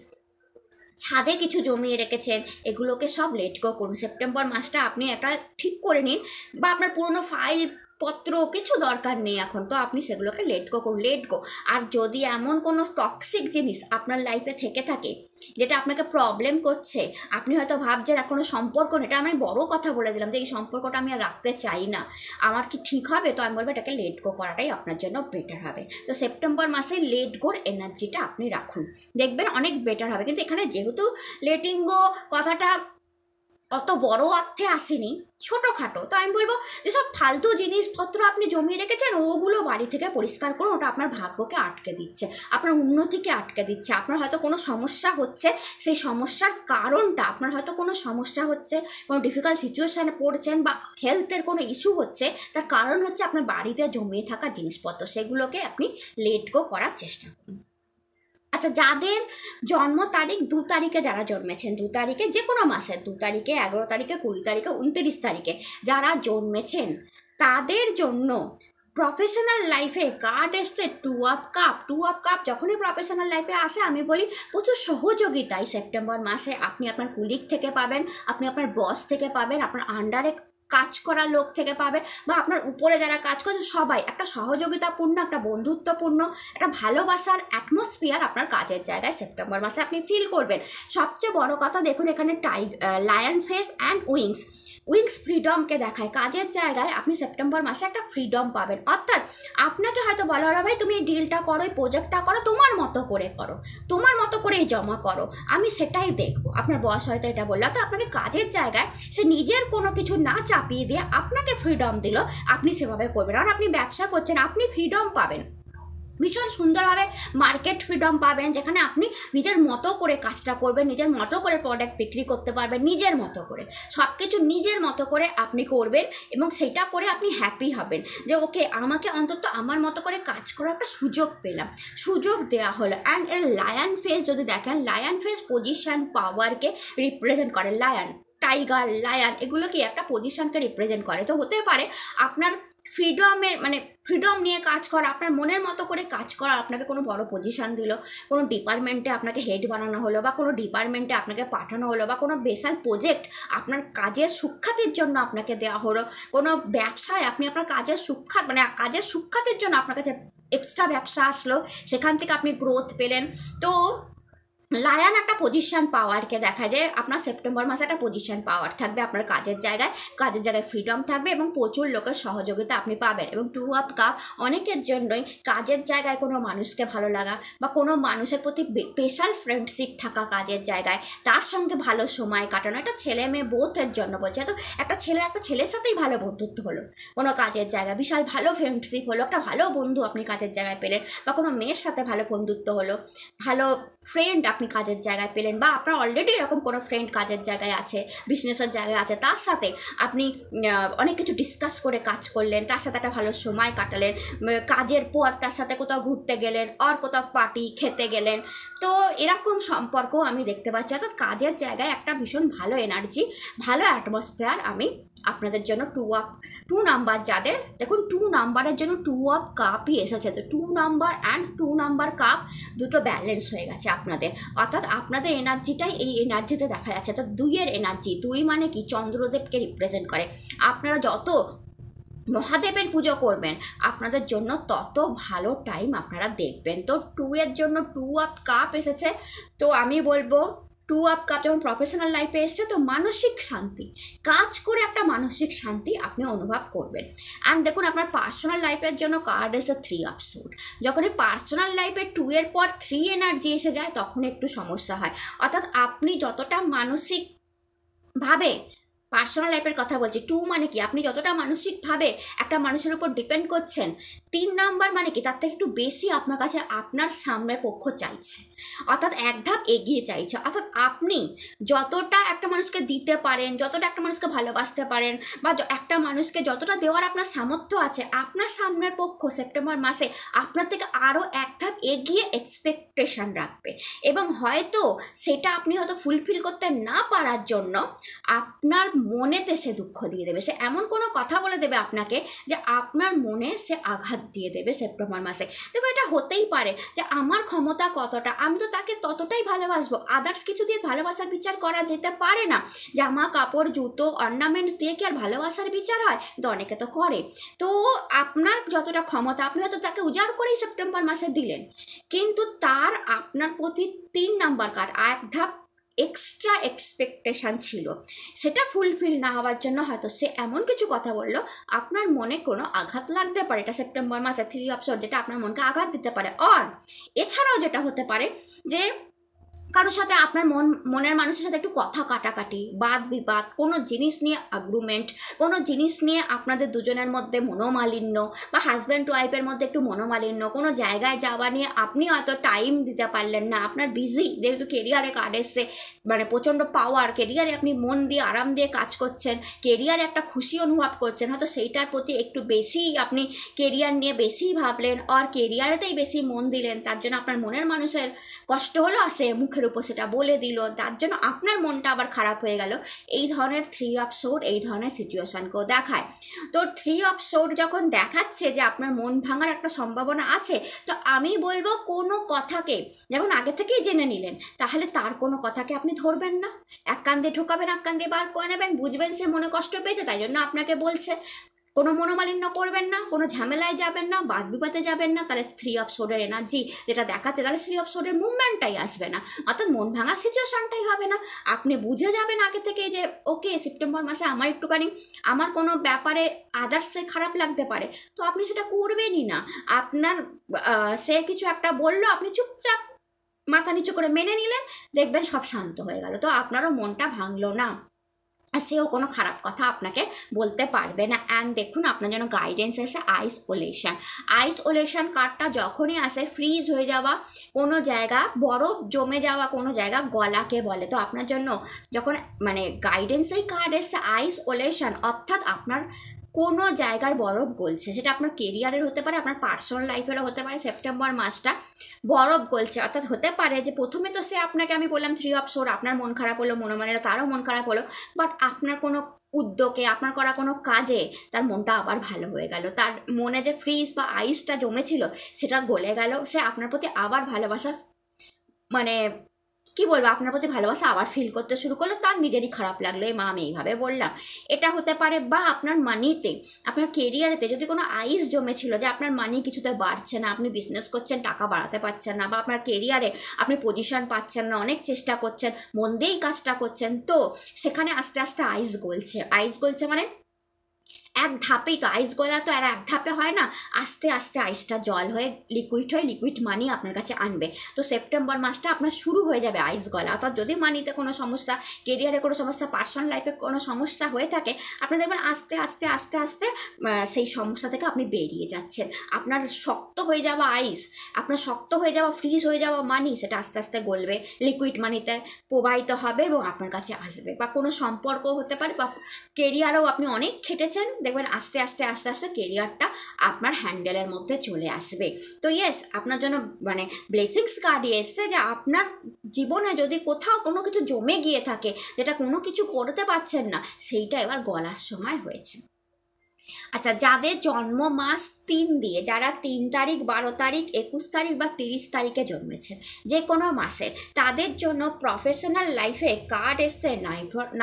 ছাদে কিছু জমিয়ে রেখেছেন, এগুলোকে সব লেট গো করুন। সেপ্টেম্বর মাসটা আপনি একটা ঠিক করে নিন, বা আপনার পুরনো ফাইল পত্র কিছু দরকার নেই এখন, তো আপনি সেগুলোকে লেট গো করুন, লেট গো। আর যদি এমন কোনো টক্সিক জিনিস আপনার লাইফে থেকে থাকে যেটা আপনাকে প্রবলেম করছে, আপনি হয়তো ভাবছেন আর কোনো সম্পর্ক নেই, এটা আমি বড় কথা বলে দিলাম যে এই সম্পর্কটা আমি আর রাখতে চাই না, আমার কি ঠিক হবে? তো আমি বলবো এটাকে লেট গো করাটাই আপনার জন্য বেটার হবে। তো সেপ্টেম্বর মাসে লেট গোর এনার্জিটা আপনি রাখুন, দেখবেন অনেক বেটার হবে। কিন্তু এখানে যেহেতু লেটিং গো কথাটা অত বড় অর্থে আসেনি, ছোটোখাটো, তো আমি বলবো যেসব ফালতু জিনিসপত্র আপনি জমিয়ে রেখেছেন ওগুলো বাড়ি থেকে পরিষ্কার করুন। ওটা আপনার ভাগ্যকে আটকে দিচ্ছে, আপনার উন্নতিকে আটকে দিচ্ছে। আপনার হয়তো কোনো সমস্যা হচ্ছে, সেই সমস্যার কারণটা, আপনার হয়তো কোনো সমস্যা হচ্ছে, কোনো ডিফিকাল্ট সিচুয়েশানে পড়ছেন, বা হেলথের কোনো ইস্যু হচ্ছে, তার কারণ হচ্ছে আপনার বাড়িতে জমিয়ে থাকা জিনিসপত্র, সেগুলোকে আপনি লেট গো করার চেষ্টা করুন। আচ্ছা, যাদের জন্ম তারিখ 2 তারিখে, যারা জন্মেছেন 2 তারিখে, যে কোনো মাসের 2 তারিখে, 11 তারিখে, 20 তারিখে, 29 তারিখে যারা জন্মেছেন, তাদের জন্য প্রফেশনাল লাইফে কার্ড এসছে 2 অফ কাপ। যখনই প্রফেশনাল লাইফে আসে আমি বলি প্রচুর সহযোগিতাই সেপ্টেম্বর মাসে আপনি আপনার কুলিগ থেকে পাবেন, আপনি আপনার বস থেকে পাবেন, আপনার আন্ডারে কাজ করা লোক থেকে পাবেন, বা আপনার উপরে যারা কাজ করছেন সবাই একটা সহযোগিতাপূর্ণ, একটা বন্ধুত্বপূর্ণ, একটা ভালোবাসার অ্যাটমসফিয়ার আপনার কাজের জায়গায় সেপ্টেম্বর মাসে আপনি ফিল করবেন। সবচেয়ে বড় কথা দেখুন এখানে লায়ন ফেস অ্যান্ড উইংস ফ্রিডমকে দেখায়। কাজের জায়গায় আপনি সেপ্টেম্বর মাসে একটা ফ্রিডম পাবেন। অর্থাৎ আপনাকে হয়তো বলা হলো ভাই তুমি এই ডিলটা করো, এই প্রজেক্টটা করো, তোমার মতো করে করো, তোমার মতো করেই জমা করো, আমি সেটাই দেখবো। আপনার বস হয়তো এটা বললো, তো আপনাকে কাজের জায়গায় সে নিজের কোনো কিছু না চাপিয়ে দিয়ে আপনাকে ফ্রিডম দিল, আপনি সেভাবে করবেন। আর আপনি ব্যবসা করছেন, আপনি ফ্রিডম পাবেন, ভীষণ সুন্দরভাবে মার্কেট ফ্রিডম পাবেন, যেখানে আপনি নিজের মতো করে কাজটা করবেন, নিজের মতো করে প্রোডাক্ট বিক্রি করতে পারবেন, নিজের মতো করে সব কিছু নিজের মতো করে আপনি করবেন এবং সেটা করে আপনি হ্যাপি হবেন যে ওকে আমাকে অন্তত আমার মতো করে কাজ করার একটা সুযোগ পেলাম, সুযোগ দেওয়া হলো। অ্যান্ড এর লায়ন ফেস যদি দেখেন, লায়ন ফেস পজিশন পাওয়ারকে রিপ্রেজেন্ট করে। লায়ন, টাইগার, লায়ন এগুলো কি একটা পজিশনকে রিপ্রেজেন্ট করে। তো হতে পারে আপনার ফ্রিডমের মানে ফ্রিডম নিয়ে কাজ করা, আপনার মনের মতো করে কাজ করা, আপনাকে কোনো বড় পজিশন দিল, কোনো ডিপার্টমেন্টে আপনাকে হেড বানানো হলো, বা কোনো ডিপার্টমেন্টে আপনাকে পাঠানো হলো, বা কোনো স্পেশাল প্রজেক্ট আপনার কাজের সুখ্যাতির জন্য আপনাকে দেওয়া হলো, কোনো ব্যবসায় আপনি আপনার কাজের সুখ্যাত মানে কাজের সুখ্যাতির জন্য আপনার কাছে এক্সট্রা ব্যবসা আসলো, সেখান থেকে আপনি গ্রোথ পেলেন। তো লায়ন একটা পজিশন পাওয়ারকে দেখা যায়, আপনার সেপ্টেম্বর মাসে একটা পজিশন পাওয়ার থাকবে আপনার কাজের জায়গায় ফ্রিডম থাকবে এবং প্রচুর লোকের সহযোগিতা আপনি পাবেন। এবং 2 অফ কাপ অনেকের জন্যই কাজের জায়গায় কোনো মানুষকে ভালো লাগা বা কোনো মানুষের প্রতি স্পেশাল ফ্রেন্ডশিপ থাকা কাজের জায়গায়, তার সঙ্গে ভালো সময় কাটানো, এটা ছেলে মেয়ে বোথের জন্য বলছে। তো একটা ছেলের সাথেই ভালো বন্ধুত্ব হলো কোনো কাজের জায়গায়, বিশাল ভালো ফ্রেন্ডশিপ হলো, একটা ভালো বন্ধু আপনি কাজের জায়গায় পেলেন, বা কোনো মেয়ের সাথে ভালো বন্ধুত্ব হলো, ভালো ফ্রেন্ড আপনি কাজের জায়গায় পেলেন, বা আপনার অলরেডি এরকম কোনো ফ্রেন্ড কাজের জায়গায় আছে, বিজনেসের জায়গায় আছে, তার সাথে আপনি অনেক কিছু ডিসকাস করে কাজ করলেন, তার সাথে একটা ভালো সময় কাটালেন, কাজের পর তার সাথে কোথাও ঘুরতে গেলেন, আর কোথাও পার্টি খেতে গেলেন। তো এরকম সম্পর্ক আমি দেখতে পাচ্ছি, অর্থাৎ কাজের জায়গায় একটা ভীষণ ভালো এনার্জি, ভালো অ্যাটমসফিয়ার আমি আপনাদের জন্য 2 নাম্বার যাদের, দেখুন 2 নাম্বারের জন্য 2 অফ কাপই এসেছে। তো 2 নাম্বার অ্যান্ড 2 নাম্বার কাপ দুটো ব্যালেন্স হয়ে গেছে আপনাদের, অর্থাৎ আপনাদের এনার্জিটাই এই এনার্জিতে দেখা যাচ্ছে। তো 2-এর এনার্জি, 2 মানে কি চন্দ্রদেবকে রিপ্রেজেন্ট করে। আপনারা যত মহাদেবের পুজো করবেন আপনাদের জন্য তত ভালো টাইম আপনারা দেখবেন। তো 2-এর জন্য 2 অফ কাপ এসেছে। তো আমি বলবো 2 অফ কাপ যখন প্রফেশনাল লাইফে এসছে, তো মানসিক শান্তি, কাজ করে একটা মানসিক শান্তি আপনি অনুভব করবেন। অ্যান্ড দেখুন আপনার পার্সোনাল লাইফের জন্য কার্ড এসে 3 অফ সোর্ড। যখন এই পার্সোনাল লাইফে 2-এর পর 3 এনার্জি এসে যায় তখন একটু সমস্যা হয়। অর্থাৎ আপনি যতটা মানসিকভাবে, পার্সোনাল লাইফের কথা বলছি, 2 মানে কি আপনি যতটা মানসিকভাবে একটা মানুষের উপর ডিপেন্ড করছেন, 3 নাম্বার মানে কি তার থেকে একটু বেশি আপনার কাছে আপনার সামনের পক্ষ চাইছে, অর্থাৎ এক ধাপ এগিয়ে চাইছে। অর্থাৎ আপনি যতটা একটা মানুষকে দিতে পারেন, যতটা একটা মানুষকে ভালোবাসতে পারেন, বা একটা মানুষকে যতটা দেওয়ার আপনার সামর্থ্য আছে, আপনার সামনের পক্ষ সেপ্টেম্বর মাসে আপনার থেকে আরও এক ধাপ এগিয়ে এক্সপেকটেশন রাখবে। এবং হয়তো সেটা আপনি হয়তো ফুলফিল করতে না পারার জন্য আপনার মনেতে সে দুঃখ দিয়ে দেবে, সে এমন কোনো কথা বলে দেবে আপনাকে যে আপনার মনে সে আঘাত দিয়ে দেবে সেপ্টেম্বর মাসে। দেখো এটা হতেই পারে যে আমার ক্ষমতা কতটা, আমি তো তাকে ততটাই ভালোবাসবো, আদার্স কিছু দিয়ে ভালোবাসার বিচার করা যেতে পারে না। জামা কাপড় জুতো অর্নামেন্টস দিয়ে কি আর ভালোবাসার বিচার হয়? তো অনেকে তো করে। তো আপনার যতটা ক্ষমতা আপনি হয়তো তাকে উজাড় করেই সেপ্টেম্বর মাসে দিলেন, কিন্তু তার আপনার প্রতি 3 নাম্বার কার্ড এক ধাপ এক্সট্রা এক্সপেকটেশান ছিল, সেটা ফুলফিল না হওয়ার জন্য হয়তো সে এমন কিছু কথা বললো আপনার মনে কোনো আঘাত লাগতে পারে। এটা সেপ্টেম্বর মাসে 3 অফ সোর্ড, যেটা আপনার মনকে আঘাত দিতে পারে। আর এছাড়াও যেটা হতে পারে যে কারোর সাথে আপনার মনের মানুষের সাথে একটু কথা কাটাকাটি, বাদ বিবাদ, কোনো জিনিস নিয়ে আর্গুমেন্ট, কোনো জিনিস নিয়ে আপনাদের দুজনের মধ্যে মনোমালিন্য, বা হাজব্যান্ড ওয়াইফের মধ্যে একটু মনোমালিন্য, কোনো জায়গায় যাওয়া নিয়ে আপনি হয়তো টাইম দিতে পারলেন না, আপনার বিজি, যেহেতু কেরিয়ারে কার্ড এসছে, মানে প্রচণ্ড পাওয়ার, কেরিয়ারে আপনি মন দিয়ে আরাম দিয়ে কাজ করছেন, কেরিয়ারে একটা খুশি অনুভব করছেন, হয়তো সেইটার প্রতি একটু বেশি আপনি কেরিয়ার নিয়ে বেশি ভাবলেন, আর কেরিয়ারেতেই বেশি মন দিলেন, তার জন্য আপনার মনের মানুষের কষ্ট হলো, আসে মুখের উপর সেটা বলে দিল, তার জন্য আপনার মনটা আবার খারাপ হয়ে গেল। এই ধরনের 3 অফ সোর্ড এই ধরনের সিচুয়েশানকেও দেখায়। তো 3 অফ সোর্ড যখন দেখাচ্ছে যে আপনার মন ভাঙার একটা সম্ভাবনা আছে, তো আমি বলবো কোনো কথাকে যেমন আগে থেকেই জেনে নিলেন, তাহলে তার কোনো কথাকে আপনি ধরবেন না, এক কান দিয়ে ঢোকাবেন, এক কান দিয়ে বার করে নেবেন, বুঝবেন সে মনে কষ্ট পেয়েছে তাই জন্য আপনাকে বলছে। কোনো মনোমালিন্য করবেন না, কোনো ঝামেলায় যাবেন না, বাদ বিবাদে যাবেন না, তাহলে 3 অফ সোর্ডের এনার্জি যেটা দেখাচ্ছে, তাহলে 3 অফ সোর্ডের মুভমেন্টটাই আসবে না, অর্থাৎ মন ভাঙা সিচুয়েশনটাই হবে না। আপনি বুঝে যাবেন আগে থেকে যে ওকে সেপ্টেম্বর মাসে আমার একটুখানি আমার কোনো ব্যাপারে আদার্সে খারাপ লাগতে পারে, তো আপনি সেটা করবেনই না। আপনার সে কিছু একটা বললো, আপনি চুপচাপ মাথা নিচু করে মেনে নিলেন, দেখবেন সব শান্ত হয়ে গেল, তো আপনারও মনটা ভাঙলো না। আর সেও কোনো খারাপ কথা আপনাকে বলতে পারবে না। অ্যান্ড দেখুন আপনার জন্য গাইডেন্স এসে আইসোলেশন কার্ডটা যখনই আসে ফ্রিজ হয়ে যাওয়া কোনো জায়গা, বরফ জমে যাওয়া কোনো জায়গা গলাকে বলে। তো আপনার জন্য যখন মানে গাইডেন্সের কার্ড এসে আইসোলেশন, অর্থাৎ আপনার কোনো জায়গার বরফ গলছে, সেটা আপনার কেরিয়ারের হতে পারে, আপনার পার্সোনাল লাইফেরও হতে পারে। সেপ্টেম্বর মাসটা বরফ গলছে, অর্থাৎ হতে পারে যে প্রথমে তো সে আপনাকে আমি বললাম 3 অফ সোর্ড, আপনার মন খারাপ হলো, মনোমানেরা তারও মন খারাপ হলো, বাট আপনার কোনো উদ্যোগে, আপনার করা কোনো কাজে তার মনটা আবার ভালো হয়ে গেল, তার মনে যে ফ্রিজ বা আইসটা জমেছিল সেটা গলে গেল, সে আপনার প্রতি আবার ভালোবাসা মানে কি বলবো, আপনার প্রতি ভালোবাসা আবার ফিল করতে শুরু করলো, তার নিজেরই খারাপ লাগলো, মা আমি এইভাবে বললাম, এটা হতে পারে। বা আপনার মানিতে, আপনার কেরিয়ারেতে যদি কোনো আইস জমেছিল যে আপনার মানি কিছুতে বাড়ছে না, আপনি বিজনেস করছেন টাকা বাড়াতে পারছেন না, বা আপনার কেরিয়ারে আপনি পজিশন পাচ্ছেন না, অনেক চেষ্টা করছেন, মন দিয়েই কাজটা করছেন, তো সেখানে আস্তে আস্তে আইস গলছে মানে এক ধাপেই তো আইস গলা তো আর এক ধাপে হয় না, আস্তে আস্তে আইসটা জল হয়ে লিকুইড মানি আপনার কাছে আনবে। তো সেপ্টেম্বর মাসটা আপনার শুরু হয়ে যাবে আইস গলা, অর্থাৎ যদি মানিতে কোনো সমস্যা, কেরিয়ারে কোনো সমস্যা, পার্সোনাল লাইফে কোনো সমস্যা হয়ে থাকে, আপনি দেখবেন আস্তে আস্তে আস্তে আস্তে সেই সমস্যা থেকে আপনি বেরিয়ে যাচ্ছেন। আপনার শক্ত হয়ে যাওয়া আইস, আপনার শক্ত হয়ে যাওয়া ফ্রিজ হয়ে যাওয়া মানি, সেটা আস্তে আস্তে গলবে, লিকুইড মানিতে প্রবাহিত হবে এবং আপনার কাছে আসবে। বা কোনো সম্পর্ক হতে পারে, বা কেরিয়ারেও আপনি অনেক খেটেছেন, দেখবেন আস্তে আস্তে আস্তে আস্তে কেরিয়ারটা আপনার হ্যান্ডেলের মধ্যে চলে আসবে। তো ইয়েস, আপনার জন্য মানে ব্লেসিংস কার্ডই এসছে যে আপনার জীবনে যদি কোথাও কোনো কিছু জমে গিয়ে থাকে, যেটা কোনো কিছু করতে পারছেন না, সেইটা এবার গলার সময় হয়েছে। আচ্ছা, যাদের জন্ম মাস 3 দিয়ে, যারা 3 তারিখ, 12 তারিখ, 21 তারিখ বা 30 তারিখে জন্মেছেন, যে কোনো মাসের, তাদের জন্য প্রফেশনাল লাইফে কার্ড এসছে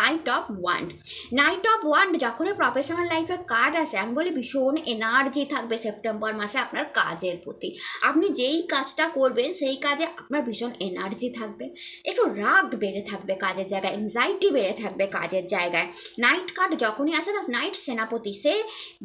নাইট অফ ওয়ান্ড। যখনই প্রফেশনাল লাইফে কার্ড আসে, আমি বলি ভীষণ এনার্জি থাকবে সেপ্টেম্বর মাসে আপনার কাজের প্রতি। আপনি যেই কাজটা করবেন সেই কাজে আপনার ভীষণ এনার্জি থাকবে, একটু রাগ বেড়ে থাকবে কাজের জায়গায়, অ্যাংজাইটি বেড়ে থাকবে কাজের জায়গায়। নাইট কার্ড যখনই আসে না, নাইট সেনাপতি, সে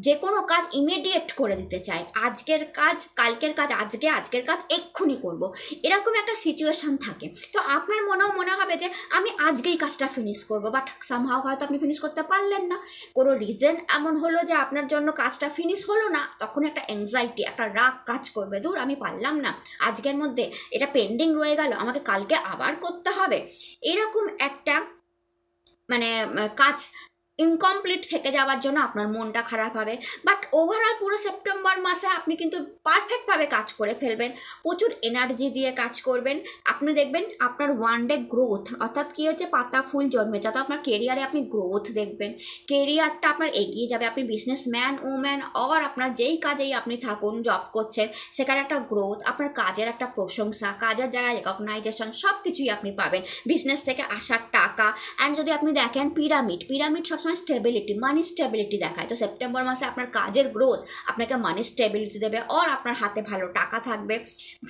যে কোনো কাজ ইমিডিয়েট করে দিতে চায়, আজকের কাজ কালকের কাজ আজকে, আজকের কাজ এক্ষুনি করব, এরকম একটা সিচুয়েশন থাকে। তো আপনার মনে হবে যে আমি আজকেই কাজটা ফিনিশ করব, বাট সামহাও হয়তো আপনি ফিনিশ করতে পারলেন না, কোনো রিজন এমন হলো যে আপনার জন্য কাজটা ফিনিশ হলো না, তখন একটা অ্যাংজাইটি, একটা রাগ কাজ করবে, দূর আমি পারলাম না, আজকের মধ্যে এটা পেন্ডিং রয়ে গেল, আমাকে কালকে আবার করতে হবে, এরকম একটা মানে কাজ ইনকমপ্লিট থেকে যাওয়ার জন্য আপনার মনটা খারাপ হবে। বাট ওভারঅল পুরো সেপ্টেম্বর মাসে আপনি কিন্তু পারফেক্টভাবে কাজ করে ফেলবেন, প্রচুর এনার্জি দিয়ে কাজ করবেন। আপনি দেখবেন আপনার ওয়ান ডে গ্রোথ, অর্থাৎ কী হচ্ছে, পাতা ফুল জন্মে, যত আপনার কেরিয়ারে আপনি গ্রোথ দেখবেন, কেরিয়ারটা আপনার এগিয়ে যাবে, আপনি বিজনেসম্যান ওম্যান অর আপনার যেই কাজেই আপনি থাকুন, জব করছেন, সেখানে একটা গ্রোথ, আপনার কাজের একটা প্রশংসা, কাজের জায়গায় রেকগনাইজেশন, সব কিছুই আপনি পাবেন, বিজনেস থেকে আসার টাকা। অ্যান্ড যদি আপনি দেখেন পিরামিড সবসময় স্টেবিলিটি, মানি স্টেবিলিটি দেখায়। তো সেপ্টেম্বর মাসে আপনার কাজের গ্রোথ আপনাকে মানি স্টেবিলিটি দেবে, আর আপনার হাতে ভালো টাকা থাকবে,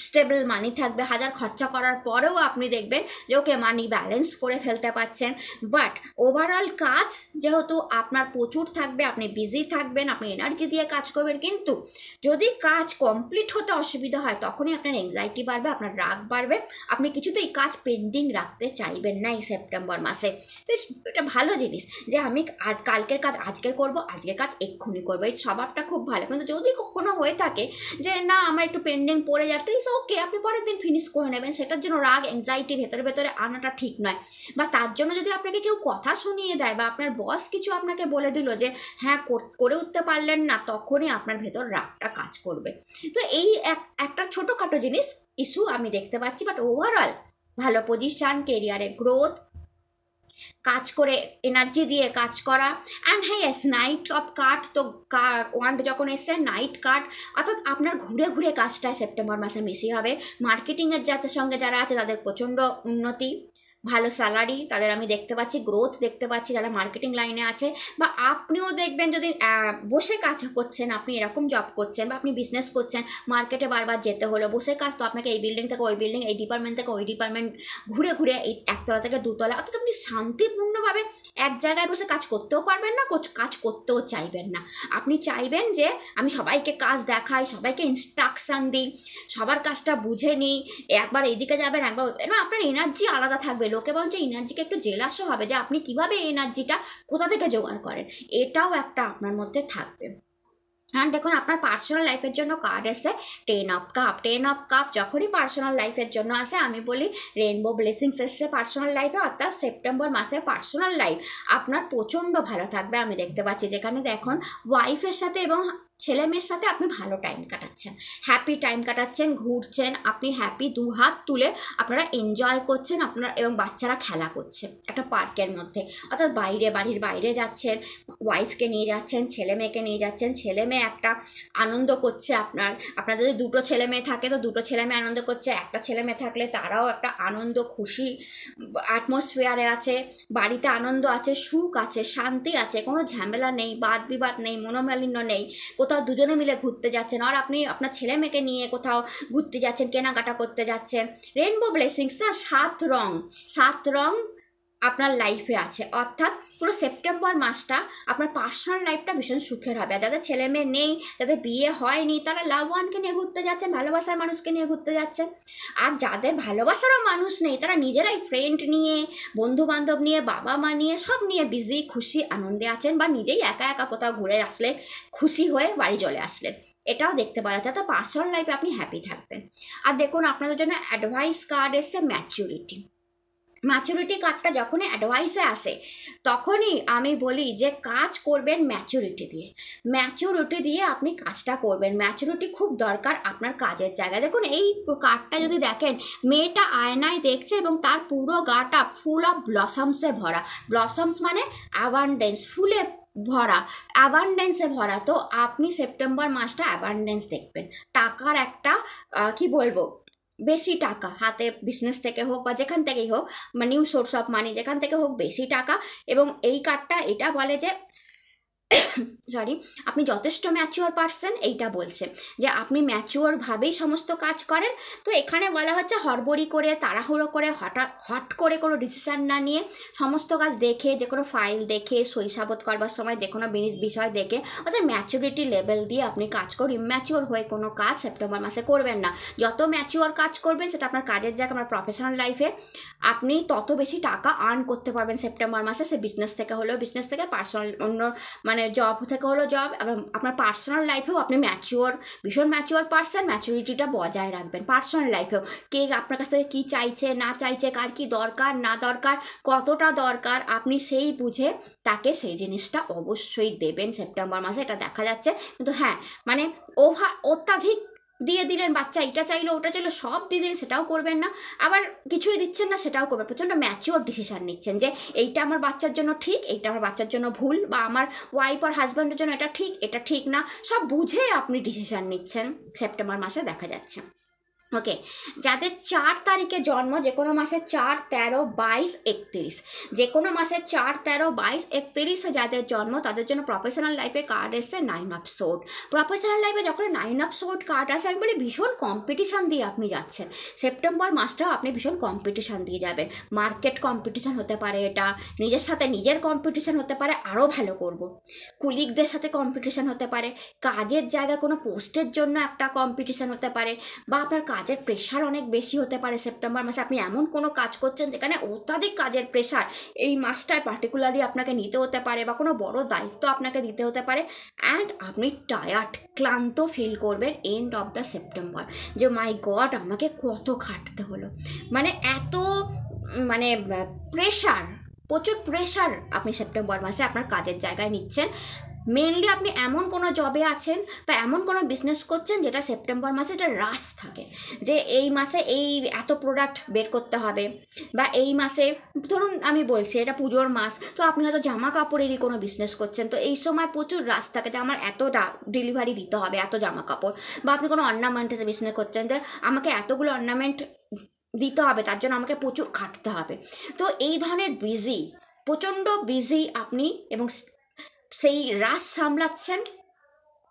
স্টেবল মানি থাকবে, হাজার খরচা করার পরেও আপনি দেখবেন যে ওকে মানি ব্যালেন্স করে ফেলতে পারছেন। বাট ওভারঅল কাজ যেহেতু আপনার প্রচুর থাকবে, আপনি বিজি থাকবেন, আপনি এনার্জি দিয়ে কাজ করবেন, কিন্তু যদি কাজ কমপ্লিট হতে অসুবিধা হয়, তখনই আপনার অ্যাংজাইটি বাড়বে, আপনার রাগ বাড়বে, আপনি কিছুতেই কাজ পেন্ডিং রাখতে চাইবেন না এই সেপ্টেম্বর মাসে। তো এটা ভালো জিনিস যে আমি কালকের কাজ আজকের করব, আজকের কাজ এক্ষুনি করবো, এই স্বভাবটা খুব ভালো। কিন্তু যদি কখনো হয়ে থাকে যে না আমার একটু পেন্ডিং পড়ে যাচ্ছে, ইটস ওকে, আপনি পরের দিন ফিনিশ করে নেবেন, সেটার জন্য রাগ অ্যাংজাইটি ভেতরে আনাটা ঠিক নয়। বা তার জন্য যদি আপনাকে কেউ কথা শুনিয়ে দেয়, বা আপনার বস কিছু আপনাকে বলে দিল যে হ্যাঁ করে উঠতে পারলেন না, তখনই আপনার ভেতর রাগটা কাজ করবে। তো এই একটা ছোটোখাটো জিনিস ইস্যু আমি দেখতে পাচ্ছি। বাট ওভারঅল ভালো পজিশান, কেরিয়ারে গ্রোথ, কাজ করে এনার্জি দিয়ে কাজ করা। অ্যান্ড হ্যাঁ, নাইট অফ কার্ড, তো ওয়ান্ড যখন এসছে নাইট কার্ড, অর্থাৎ আপনার ঘুরে ঘুরে কাজটা সেপ্টেম্বর মাসে বেশি হবে। মার্কেটিংয়ের সঙ্গে যারা আছে তাদের প্রচণ্ড উন্নতি, ভালো স্যালারি তাদের আমি দেখতে পাচ্ছি, গ্রোথ দেখতে পাচ্ছি যারা মার্কেটিং লাইনে আছে। বা আপনিও দেখবেন যদি বসে কাজ করছেন, আপনি এরকম জব করছেন বা আপনি বিজনেস করছেন, মার্কেটে বারবার যেতে হলো, বসে কাজ, তো আপনাকে এই বিল্ডিং থেকে ওই বিল্ডিং, এই ডিপার্টমেন্ট থেকে ওই ডিপার্টমেন্ট ঘুরে ঘুরে এই একতলা থেকে দুতলা, অর্থাৎ আপনি শান্তিপূর্ণভাবে এক জায়গায় বসে কাজ করতেও পারবেন না, কাজ করতেও চাইবেন না। আপনি চাইবেন যে আমি সবাইকে কাজ দেখাই, সবাইকে ইনস্ট্রাকশান দিই, সবার কাজটা বুঝে নিই, একবার এইদিকে যাবেন একবার, আপনার এনার্জি আলাদা থাকবে, লোকে বরঞ্চ এনার্জিকে একটু জেলাসও হবে যে আপনি কিভাবে এনার্জিটা কোথা থেকে জোগাড় করেন, এটাও একটা আপনার মধ্যে থাকবে। আর দেখুন আপনার পার্সোনাল লাইফের জন্য কার্ড এসে 10 অফ কাপ। যখনই পার্সোনাল লাইফের জন্য আসে আমি বলি রেইনবো ব্লেসিংস এসছে পার্সোনাল লাইফে, অর্থাৎ সেপ্টেম্বর মাসে পার্সোনাল লাইফ আপনার প্রচণ্ড ভালো থাকবে। আমি দেখতে পাচ্ছি যেখানে দেখুন ওয়াইফের সাথে এবং ছেলে মেয়ের সাথে আপনি ভালো টাইম কাটাচ্ছেন, হ্যাপি টাইম কাটাচ্ছেন, ঘুরছেন, আপনি হ্যাপি, 2 হাত তুলে আপনারা এনজয় করছেন আপনার, এবং বাচ্চারা খেলা করছে একটা পার্কের মধ্যে, অর্থাৎ বাড়ির বাইরে যাচ্ছেন, ওয়াইফকে নিয়ে যাচ্ছেন, ছেলে মেয়েকে নিয়ে যাচ্ছেন, ছেলে মেয়ে একটা আনন্দ করছে। আপনাদের যদি 2টো ছেলে মেয়ে থাকে তো 2টো ছেলে মেয়ে আনন্দ করছে, একটা ছেলে মেয়ে থাকলে তারাও একটা আনন্দ খুশি অ্যাটমসফিয়ারে আছে, বাড়িতে আনন্দ আছে, সুখ আছে, শান্তি আছে, কোনো ঝামেলা নেই, বাদ বিবাদ নেই, মনোমালিন্য নেই, কোথাও দুজনে মিলে ঘুরতে যাচ্ছেন, আর আপনি আপনার ছেলে মেয়েকে নিয়ে কোথাও ঘুরতে যাচ্ছেন, কেনাকাটা করতে যাচ্ছেন। রেইনবো ব্লেসিংস না 7 রং আপনার লাইফে আছে, অর্থাৎ পুরো সেপ্টেম্বর মাসটা আপনার পার্সোনাল লাইফটা ভীষণ সুখের হবে। আর যাদের ছেলে মেয়ে নেই, যাদের বিয়ে হয়নি, তারা লাভ ওয়ানকে নিয়ে ঘুরতে যাচ্ছেন, ভালোবাসার মানুষকে নিয়ে ঘুরতে যাচ্ছেন। আর যাদের ভালোবাসারও মানুষ নেই, তারা নিজেরাই ফ্রেন্ড নিয়ে, বন্ধু বান্ধব নিয়ে, বাবা মা নিয়ে, সব নিয়ে বিজি, খুশি, আনন্দে আছেন, বা নিজেই একা কোথাও ঘুরে আসলেন, খুশি হয়ে বাড়ি চলে আসলেন, এটাও দেখতে পাওয়া যাচ্ছে। তো পার্সোনাল লাইফে আপনি হ্যাপি থাকবেন। আর দেখুন আপনাদের জন্য অ্যাডভাইস কার্ড এসছে ম্যাচুরিটি কার্ডটা যখনই অ্যাডভাইসে আসে তখনই আমি বলি যে কাজ করবেন ম্যাচুরিটি দিয়ে আপনি কাজটা করবেন। ম্যাচুরিটি খুব দরকার আপনার কাজের জায়গায়। দেখুন এই কার্ডটা যদি দেখেন, মেয়েটা আয়নায় দেখছে এবং তার পুরো গাটা ফুল অফ ব্লসমসে ভরা, ব্লসমস মানে অ্যাবান্ডেন্স, ফুলে অ্যাবান্ডেন্সে ভরা। তো আপনি সেপ্টেম্বর মাসটা অ্যাবান্ডেন্স দেখবেন, টাকার একটা কি বলবো, বেশি টাকা হাতে, বিজনেস থেকে হোক বা যেখান থেকেই হোক, বা নিউ সোর্স অফ মানি যেখান থেকে হোক, বেশি টাকা। এবং এই কার্ডটা এটা বলে যে আপনি যথেষ্ট ম্যাচিওর পারসন, এইটা বলছে যে আপনি ম্যাচিওরভাবেই সমস্ত কাজ করেন। তো এখানে বলা হচ্ছে হড়বড়ি করে, তাড়াহুড়ো করে, হট করে কোনো ডিসিশান না নিয়ে, সমস্ত কাজ দেখে, যে কোনো ফাইল দেখে, শৈশাবত করবার সময় যে কোনো বিষয় দেখে, অর্থাৎ ম্যাচুরিটি লেভেল দিয়ে আপনি কাজ করুন। ইম্যাচিওর হয়ে কোনো কাজ সেপ্টেম্বর মাসে করবেন না। যত ম্যাচিওর কাজ করবেন, সেটা আপনার কাজের জায়গা, আপনার প্রফেশনাল লাইফে, আপনি তত বেশি টাকা আর্ন করতে পারবেন সেপ্টেম্বর মাসে। সে বিজনেস থেকে হলেও বিজনেস থেকে, পার্সোনাল অন্য মানে জব থেকে হলো জব, আপনার পার্সোনাল লাইফেও আপনি ভীষণ ম্যাচিওর পারসন, ম্যাচুরিটিটা বজায় রাখবেন পার্সোনাল লাইফেও। কে আপনার কাছ থেকে কী চাইছে না চাইছে, কার কী দরকার না দরকার, কতটা দরকার, আপনি সেই বুঝে তাকে সেই জিনিসটা অবশ্যই দেবেন সেপ্টেম্বর মাসে, এটা দেখা যাচ্ছে। কিন্তু হ্যাঁ, মানে অত্যাধিক দিয়ে দিলেন, বাচ্চা এটা চাইলো ওটা চাইলো, সব দিয়ে দিলেন, সেটাও করবেন না। আবার কিছুই দিচ্ছেন না, সেটাও করবেন। প্রচণ্ড ম্যাচিওর ডিসিশান নিচ্ছেন যে এইটা আমার বাচ্চার জন্য ঠিক, এইটা আমার বাচ্চার জন্য ভুল, বা আমার ওয়াইফ আর হাজব্যান্ডের জন্য এটা ঠিক, এটা ঠিক না, সব বুঝে আপনি ডিসিশান নিচ্ছেন সেপ্টেম্বর মাসে দেখা যাচ্ছে। ওকে, যাদের 4 তারিখে জন্ম, যে কোনো মাসে 4, 13, 22, 31, যে কোনো মাসে 4, 13, 22, 31 যাদের জন্ম, তাদের জন্য প্রফেশনাল লাইফে কার্ড এসছে 9 অফ সোর্ড। প্রফেশনাল লাইফে যখন 9 অফ সোর্ড কার্ড আসে, আমি বলি ভীষণ কম্পিটিশান দিয়ে আপনি যাচ্ছেন সেপ্টেম্বর মাসটাও, আপনি ভীষণ কম্পিটিশান দিয়ে যাবেন। মার্কেট কম্পিটিশান হতে পারে, এটা নিজের সাথে নিজের কম্পিটিশান হতে পারে, আরও ভালো করব, কুলিগদের সাথে কম্পিটিশান হতে পারে, কাজের জায়গায় কোনো পোস্টের জন্য একটা কম্পিটিশান হতে পারে, বা আপনার কাজের প্রেশার অনেক বেশি হতে পারে সেপ্টেম্বর মাসে। আপনি এমন কোনো কাজ করছেন যেখানে অত্যাধিক কাজের প্রেশার এই মাসটায় পার্টিকুলারলি আপনাকে নিতে হতে পারে, বা কোনো বড় দায়িত্ব আপনাকে দিতে হতে পারে, অ্যান্ড আপনি টায়ার্ড, ক্লান্ত ফিল করবেন এন্ড অফ দ্য সেপ্টেম্বর, যে মাই গড আমাকে কত খাটতে হলো, মানে এত মানে প্রেশার, প্রচুর প্রেশার আপনি সেপ্টেম্বর মাসে আপনার কাজের জায়গায় নিচ্ছেন। মেনলি আপনি এমন কোনো জবে আছেন বা এমন কোনো বিজনেস করছেন যেটা সেপ্টেম্বর মাসে এটা রাশ থাকে, যে এই মাসে এই এত প্রোডাক্ট বের করতে হবে, বা এই মাসে ধরুন আমি বলছি এটা পুজোর মাস, তো আপনি হয়তো জামা কাপড়েরই কোনো বিজনেস করছেন, তো এই সময় প্রচুর রাশ থাকে যে আমার এত ডেলিভারি দিতে হবে, এত জামা কাপড়, বা আপনি কোনো অর্নামেন্টের বিজনেস করছেন যে আমাকে এতগুলো অর্নামেন্ট দিতে হবে, তার জন্য আমাকে প্রচুর খাটতে হবে। তো এই ধরনের প্রচণ্ড বিজি আপনি, এবং সেই রাশ সামলাচ্ছেন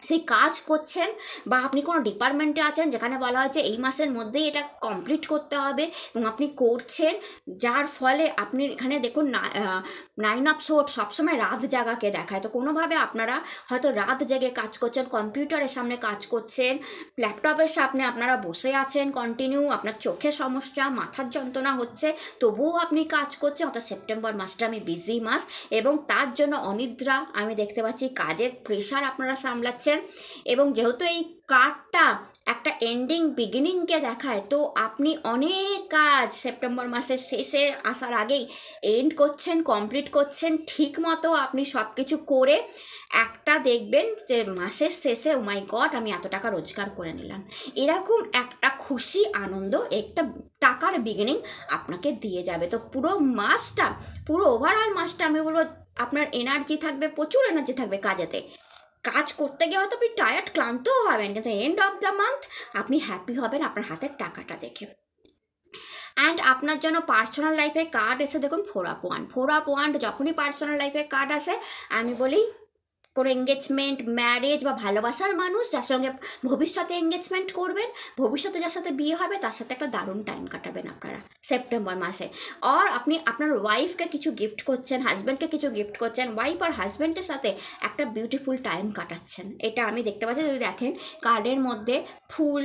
সেই কাজ করছেন, বা আপনি কোনো ডিপার্টমেন্টে আছেন যেখানে বলা হয়েছে এই মাসের মধ্যেই এটা কমপ্লিট করতে হবে এবং আপনি করছেন, যার ফলে আপনি এখানে দেখুন 9 অফ সোর্ড সবসময় রাত জাগাকে দেখায়। তো কোনোভাবে আপনারা হয়তো রাত জেগে কাজ করছেন, কম্পিউটারের সামনে কাজ করছেন, ল্যাপটপের সামনে আপনারা বসে আছেন কন্টিনিউ, আপনার চোখের সমস্যা, মাথার যন্ত্রণা হচ্ছে, তবুও আপনি কাজ করছেন। অর্থাৎ সেপ্টেম্বর মাসটা আমি বিজি মাস, এবং তার জন্য অনিদ্রা আমি দেখতে পাচ্ছি, কাজের প্রেশার আপনারা সামলাচ্ছেন। এবং যেহেতু এই কার্ডটা একটা এন্ডিং বিগিনিংকে দেখায়, তো আপনি অনেক কাজ সেপ্টেম্বর মাসের শেষে আসার আগেই এন্ড করছেন, কমপ্লিট করছেন ঠিক মতো। আপনি সব কিছু করে একটা দেখবেন যে মাসের শেষে ও মাই গড আমি এত টাকা রোজগার করে নিলাম, এরকম একটা খুশি আনন্দ, একটা টাকার বিগিনিং আপনাকে দিয়ে যাবে। তো পুরো মাসটা, পুরো ওভারঅল মাসটা আমি বলবো আপনার এনার্জি থাকবে, প্রচুর এনার্জি থাকবে কাজেতে। কাজ করতে গিয়ে হয়তো আপনি টায়ার্ড, ক্লান্তও হবেন, কিন্তু এন্ড অফ দ্য মান্থ আপনি হ্যাপি হবেন আপনার হাতের টাকাটা দেখে। অ্যান্ড আপনার জন্য পার্সোনাল লাইফে কার্ড এসে দেখুন 4 অফ ওয়ান্ড। যখনই পার্সোনাল লাইফে কার্ড আসে আমি বলি কোনো এঙ্গেজমেন্ট, ম্যারেজ বা ভালোবাসার মানুষ যার সঙ্গে ভবিষ্যতে এঙ্গেজমেন্ট করবেন, ভবিষ্যতে যার সাথে বিয়ে হবে, তার সাথে একটা দারুণ টাইম কাটাবেন আপনারা সেপ্টেম্বর মাসে। আর আপনি আপনার ওয়াইফকে কিছু গিফট করছেন, হাজব্যান্ডকে কিছু গিফট করছেন, ওয়াইফ আর হাজব্যান্ডের সাথে একটা বিউটিফুল টাইম কাটাচ্ছেন, এটা আমি দেখতে পাচ্ছি। যদি দেখেন কার্ডের মধ্যে ফুল,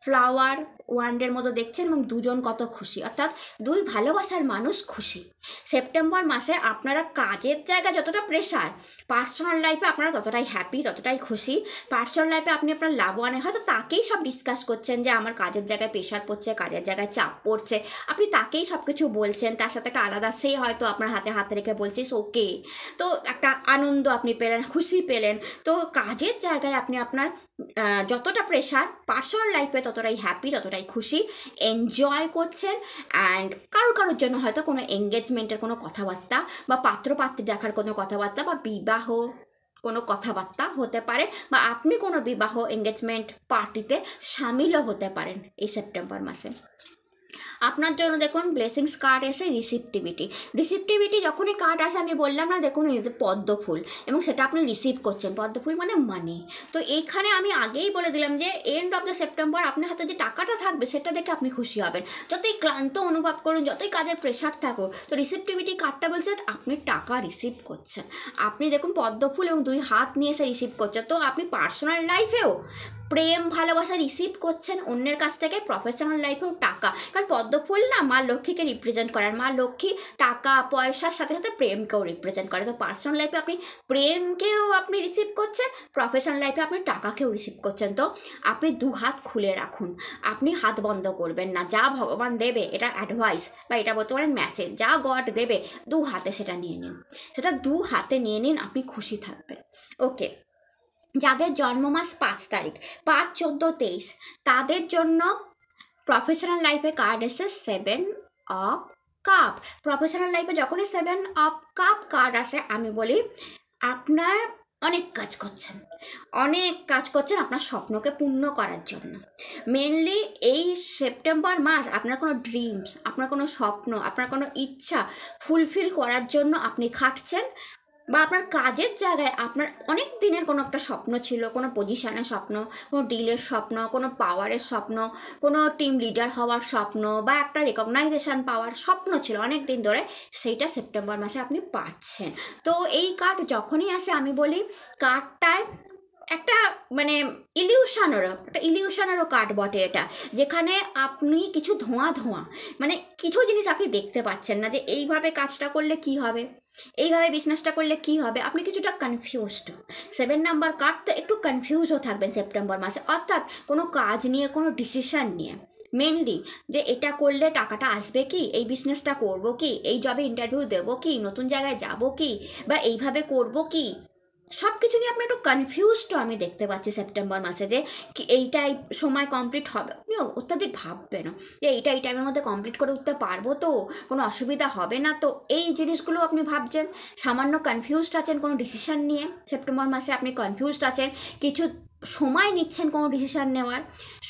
ফ্লাওয়ার, ওয়ান্ডের মতো দেখছেন, এবং দুজন কত খুশি, অর্থাৎ দুই ভালোবাসার মানুষ খুশি। সেপ্টেম্বর মাসে আপনারা কাজের জায়গায় যতটা প্রেশার, পার্সোনাল লাইফে আপনারা ততটাই হ্যাপি, ততটাই খুশি। পার্সোনাল লাইফে আপনি আপনার লাভবান, হয়তো তাকেই সব ডিসকাস করছেন যে আমার কাজের জায়গায় প্রেশার পড়ছে, কাজের জায়গায় চাপ পড়ছে, আপনি তাকেই সব কিছু বলছেন, তার সাথে একটা আলাদা, সে হয়তো আপনার হাতে হাত রেখে বলছে ওকে, তো একটা আনন্দ আপনি পেলেন, খুশি পেলেন। তো কাজের জায়গায় আপনি আপনার যতটা প্রেশার, পার্সোনাল লাইফে ততটাই হ্যাপি, ততটাই খুশি, এনজয় করছেন। অ্যান্ড কারোর জন্য হয়তো কোনো এঙ্গেজমেন্টের কোনো কথাবার্তা, বা পাত্রপাত্রী দেখার কোনো কথাবার্তা, বা বিবাহ কোনো কথাবার্তা হতে পারে, বা আপনি কোনো বিবাহ এঙ্গেজমেন্ট পার্টিতে সামিলও হতে পারেন এই সেপ্টেম্বর মাসে। আপনার জন্য দেখুন ব্লেসিংস কার্ড এসে রিসিপটিভিটি যখনই কার্ড আসে আমি বললাম না, দেখুন এই যে পদ্ম ফুল, এবং সেটা আপনি রিসিভ করছেন, পদ্ম ফুল মানে মানি। তো এইখানে আমি আগেই বলে দিলাম যে এন্ড অফ দ্য সেপ্টেম্বর আপনার হাতে যে টাকাটা থাকবে সেটা দেখে আপনি খুশি হবেন। যতই ক্লান্ত অনুভব করুন, যতই কাজের প্রেশার থাকুন, তো রিসিপটিভিটি কার্ডটা বলছে আপনি টাকা রিসিভ করছেন। আপনি দেখুন পদ্ম ফুল এবং 2 হাত নিয়ে এসে রিসিভ করছেন। তো আপনি পার্সোনাল লাইফেও প্রেম ভালোবাসা রিসিভ করছেন অন্যের কাছ থেকে, প্রফেশনাল লাইফেও টাকা, কারণ পদ্ম ফুল না মা লক্ষ্মীকে রিপ্রেজেন্ট করে, আর মা লক্ষ্মী টাকা পয়সার সাথে সাথে প্রেমকেও রিপ্রেজেন্ট করে। তো পার্সোনাল লাইফে আপনি প্রেমকেও আপনি রিসিভ করছেন, প্রফেশনাল লাইফে আপনি টাকাকেও রিসিভ করছেন। তো আপনি 2 হাত খুলে রাখুন, আপনি হাত বন্ধ করবেন না। যা ভগবান দেবে, এটা অ্যাডভাইস বা এটা বলতে পারেন মেসেজ, যা গড দেবে 2 হাতে সেটা নিয়ে নিন, সেটা 2 হাতে নিয়ে নিন, আপনি খুশি থাকবেন। ওকে, যাদের জন্ম মাস 5 তারিখ, 5, 14, 23, তাদের জন্য প্রফেশনাল লাইফে কার্ড এসে 7 অফ কাপ। প্রফেশনাল লাইফে যখনই 7 অফ কাপ কার্ড আসে আমি বলি আপনার অনেক কাজ করছেন, আপনার স্বপ্নকে পূর্ণ করার জন্য। মেনলি এই সেপ্টেম্বর মাস আপনার কোনো ড্রিমস, আপনার কোনো স্বপ্ন, আপনার কোনো ইচ্ছা ফুলফিল করার জন্য আপনি খাটছেন, বা আপনার কাজের জায়গায় আপনার অনেক দিনের কোনো একটা স্বপ্ন ছিল, কোনো পজিশনের স্বপ্ন, কোনো ডিলের স্বপ্ন, কোনো পাওয়ারের স্বপ্ন, কোনো টিম লিডার হওয়ার স্বপ্ন, বা একটা রেকগনাইজেশন পাওয়ার স্বপ্ন ছিল অনেক দিন ধরে, সেইটা সেপ্টেম্বর মাসে আপনি পাচ্ছেন। তো এই কার্ড যখনই আসে আমি বলি কার্ডটায় একটা মানে ইলিউশনেরও কার্ড বটে এটা, যেখানে আপনি কিছু ধোঁয়া মানে কিছু জিনিস আপনি দেখতে পাচ্ছেন না, যে এইভাবে কাজটা করলে কি হবে, এইভাবে বিজনেসটা করলে কি হবে, আপনি কিছুটা কনফিউজড। 7 নাম্বার কার্ড, তো একটু কনফিউজও থাকবেন সেপ্টেম্বর মাসে, অর্থাৎ কোনো কাজ নিয়ে, কোনো ডিসিশন নিয়ে, মেনলি যে এটা করলে টাকাটা আসবে কি, এই বিজনেসটা করব কি, এই জবে ইন্টারভিউ দেবো কি, নতুন জায়গায় যাব কি, বা এইভাবে করব কি, সব কিছু নিয়ে আপনি একটু কনফিউজড আমি দেখতে পাচ্ছি সেপ্টেম্বর মাসে, যে কি এইটাই সময় কমপ্লিট হবে, আপনি অত্যাধিক ভাববেন যে এই টাইমের মধ্যে কমপ্লিট করে উঠতে পারবো, তো কোনো অসুবিধা হবে না, তো এই জিনিসগুলো আপনি ভাবছেন। সামান্য কনফিউজড আছেন কোনো ডিসিশন নিয়ে, সেপ্টেম্বর মাসে আপনি কনফিউজড আছেন, কিছু সময় নিচ্ছেন কোনো ডিসিশান নেওয়ার,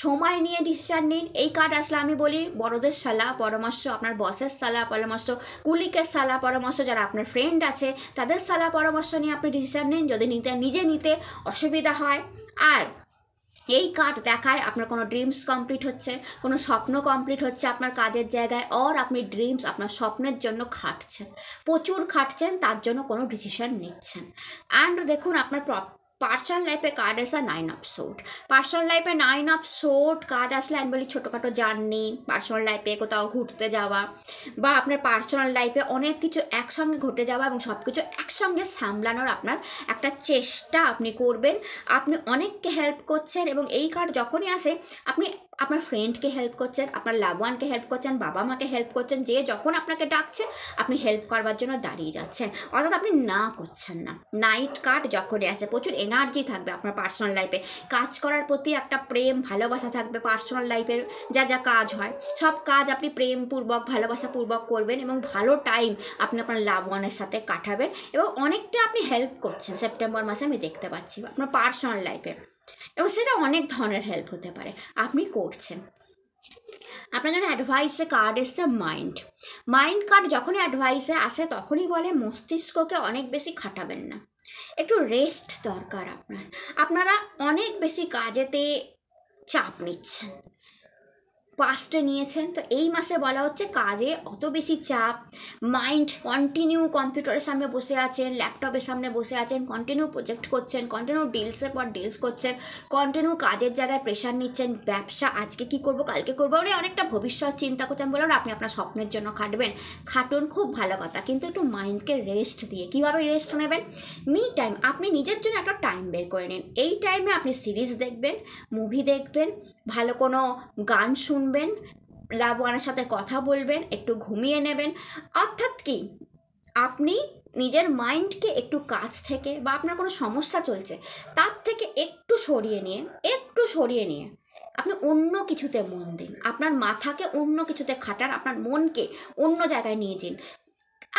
সময় নিয়ে ডিসিশান নিন। এই কার্ড আসলে আমি বলি বড়দের সালাহ পরামর্শ, আপনার বসের সালাহ পরামর্শ, কুলিকের সালাহ পরামর্শ, যারা আপনার ফ্রেন্ড আছে তাদের সালাহ পরামর্শ নিয়ে আপনি ডিসিশান নিন যদি নিজে নিতে অসুবিধা হয়। আর এই কার্ড দেখায় আপনার কোনো ড্রিমস কমপ্লিট হচ্ছে, কোনো স্বপ্ন কমপ্লিট হচ্ছে আপনার কাজের জায়গায়, আর আপনি ড্রিমস আপনার স্বপ্নের জন্য খাটছেন, প্রচুর খাটছেন, তার জন্য কোনো ডিসিশন নিচ্ছেন। অ্যান্ড দেখুন আপনার পার্সোনাল লাইফে কার্ড আসা 9 অফ সোর্ড। পার্সোনাল লাইফে 9 অফ সোর্ড কার্ড আসলে আমি বলি ছোটোখাটো জার্নি, পার্সোনাল লাইফে কোথাও ঘুরতে যাওয়া, বা আপনার পার্সোনাল লাইফে অনেক কিছু একসঙ্গে ঘটে যাওয়া এবং সব কিছু একসঙ্গে সামলানোর আপনার একটা চেষ্টা আপনি করবেন। আপনি অনেককে হেল্প করছেন এবং এই কার্ড যখনই আসে আপনি আপনার ফ্রেন্ডকে হেল্প করছেন, আপনার লাভ ওয়ানকে হেল্প করছেন, বাবা মাকে হেল্প করছেন, যে যখন আপনাকে ডাকছে আপনি হেল্প করবার জন্য দাঁড়িয়ে যাচ্ছেন, অর্থাৎ আপনি না করছেন না। নাইট কার্ড যখনই আসে প্রচুর এনার্জি থাকবে আপনার পার্সোনাল লাইফে, কাজ করার প্রতি একটা প্রেম ভালোবাসা থাকবে। পার্সোনাল লাইফের যা যা কাজ হয় সব কাজ আপনি প্রেমপূর্বক ভালোবাসাপূর্বক করবেন এবং ভালো টাইম আপনি আপনার লাভ ওয়ানের সাথে কাটাবেন এবং অনেকটা আপনি হেল্প করছেন সেপ্টেম্বর মাসে আমি দেখতে পাচ্ছি আপনার পার্সোনাল লাইফে, এবং সেটা অনেক ধরনের হেল্প হতে পারে আপনি করছেন। আপনার জন্য অ্যাডভাইসে কার্ড এসছে মাইন্ড কার্ড। যখনই অ্যাডভাইসে আসে তখনই বলে মস্তিষ্ককে অনেক বেশি খাটাবেন না, একটু রেস্ট দরকার আপনারা অনেক বেশি কাজেতে চাপ নিচ্ছেন, পাস্টে নিয়েছেন, তো এই মাসে বলা হচ্ছে কাজে অত বেশি চাপ, মাইন্ড কন্টিনিউ কম্পিউটারের সামনে বসে আছেন, ল্যাপটপের সামনে বসে আছেন, কন্টিনিউ প্রজেক্ট করছেন, কন্টিনিউ ডিলসের পর ডিলস করছেন, কন্টিনিউ কাজের জায়গায় প্রেশার নিচ্ছেন, ব্যবসা আজকে কী করবো কালকে করবো, মানে অনেকটা ভবিষ্যৎ চিন্তা করছেন। বললাম আপনি আপনার স্বপ্নের জন্য খাটুন, খুব ভালো কথা, কিন্তু একটু মাইন্ডকে রেস্ট দিয়ে। কীভাবে রেস্ট নেবেন? মি টাইম, আপনি নিজের জন্য একটা টাইম বের করে নিন। এই টাইমে আপনি সিরিজ দেখবেন, মুভি দেখবেন, ভালো কোনো গান শুনবেন, লাভ ওয়ানের সাথে কথা বলবেন, একটু ঘুমিয়ে নেবেন। অর্থাৎ কি আপনি নিজের মাইন্ডকে একটু কাজ থেকে বা আপনার কোনো সমস্যা চলছে তার থেকে একটু সরিয়ে নিয়ে আপনি অন্য কিছুতে মন দিন, আপনার মাথাকে অন্য কিছুতে খাটান, আপনার মনকে অন্য জায়গায় নিয়ে যান।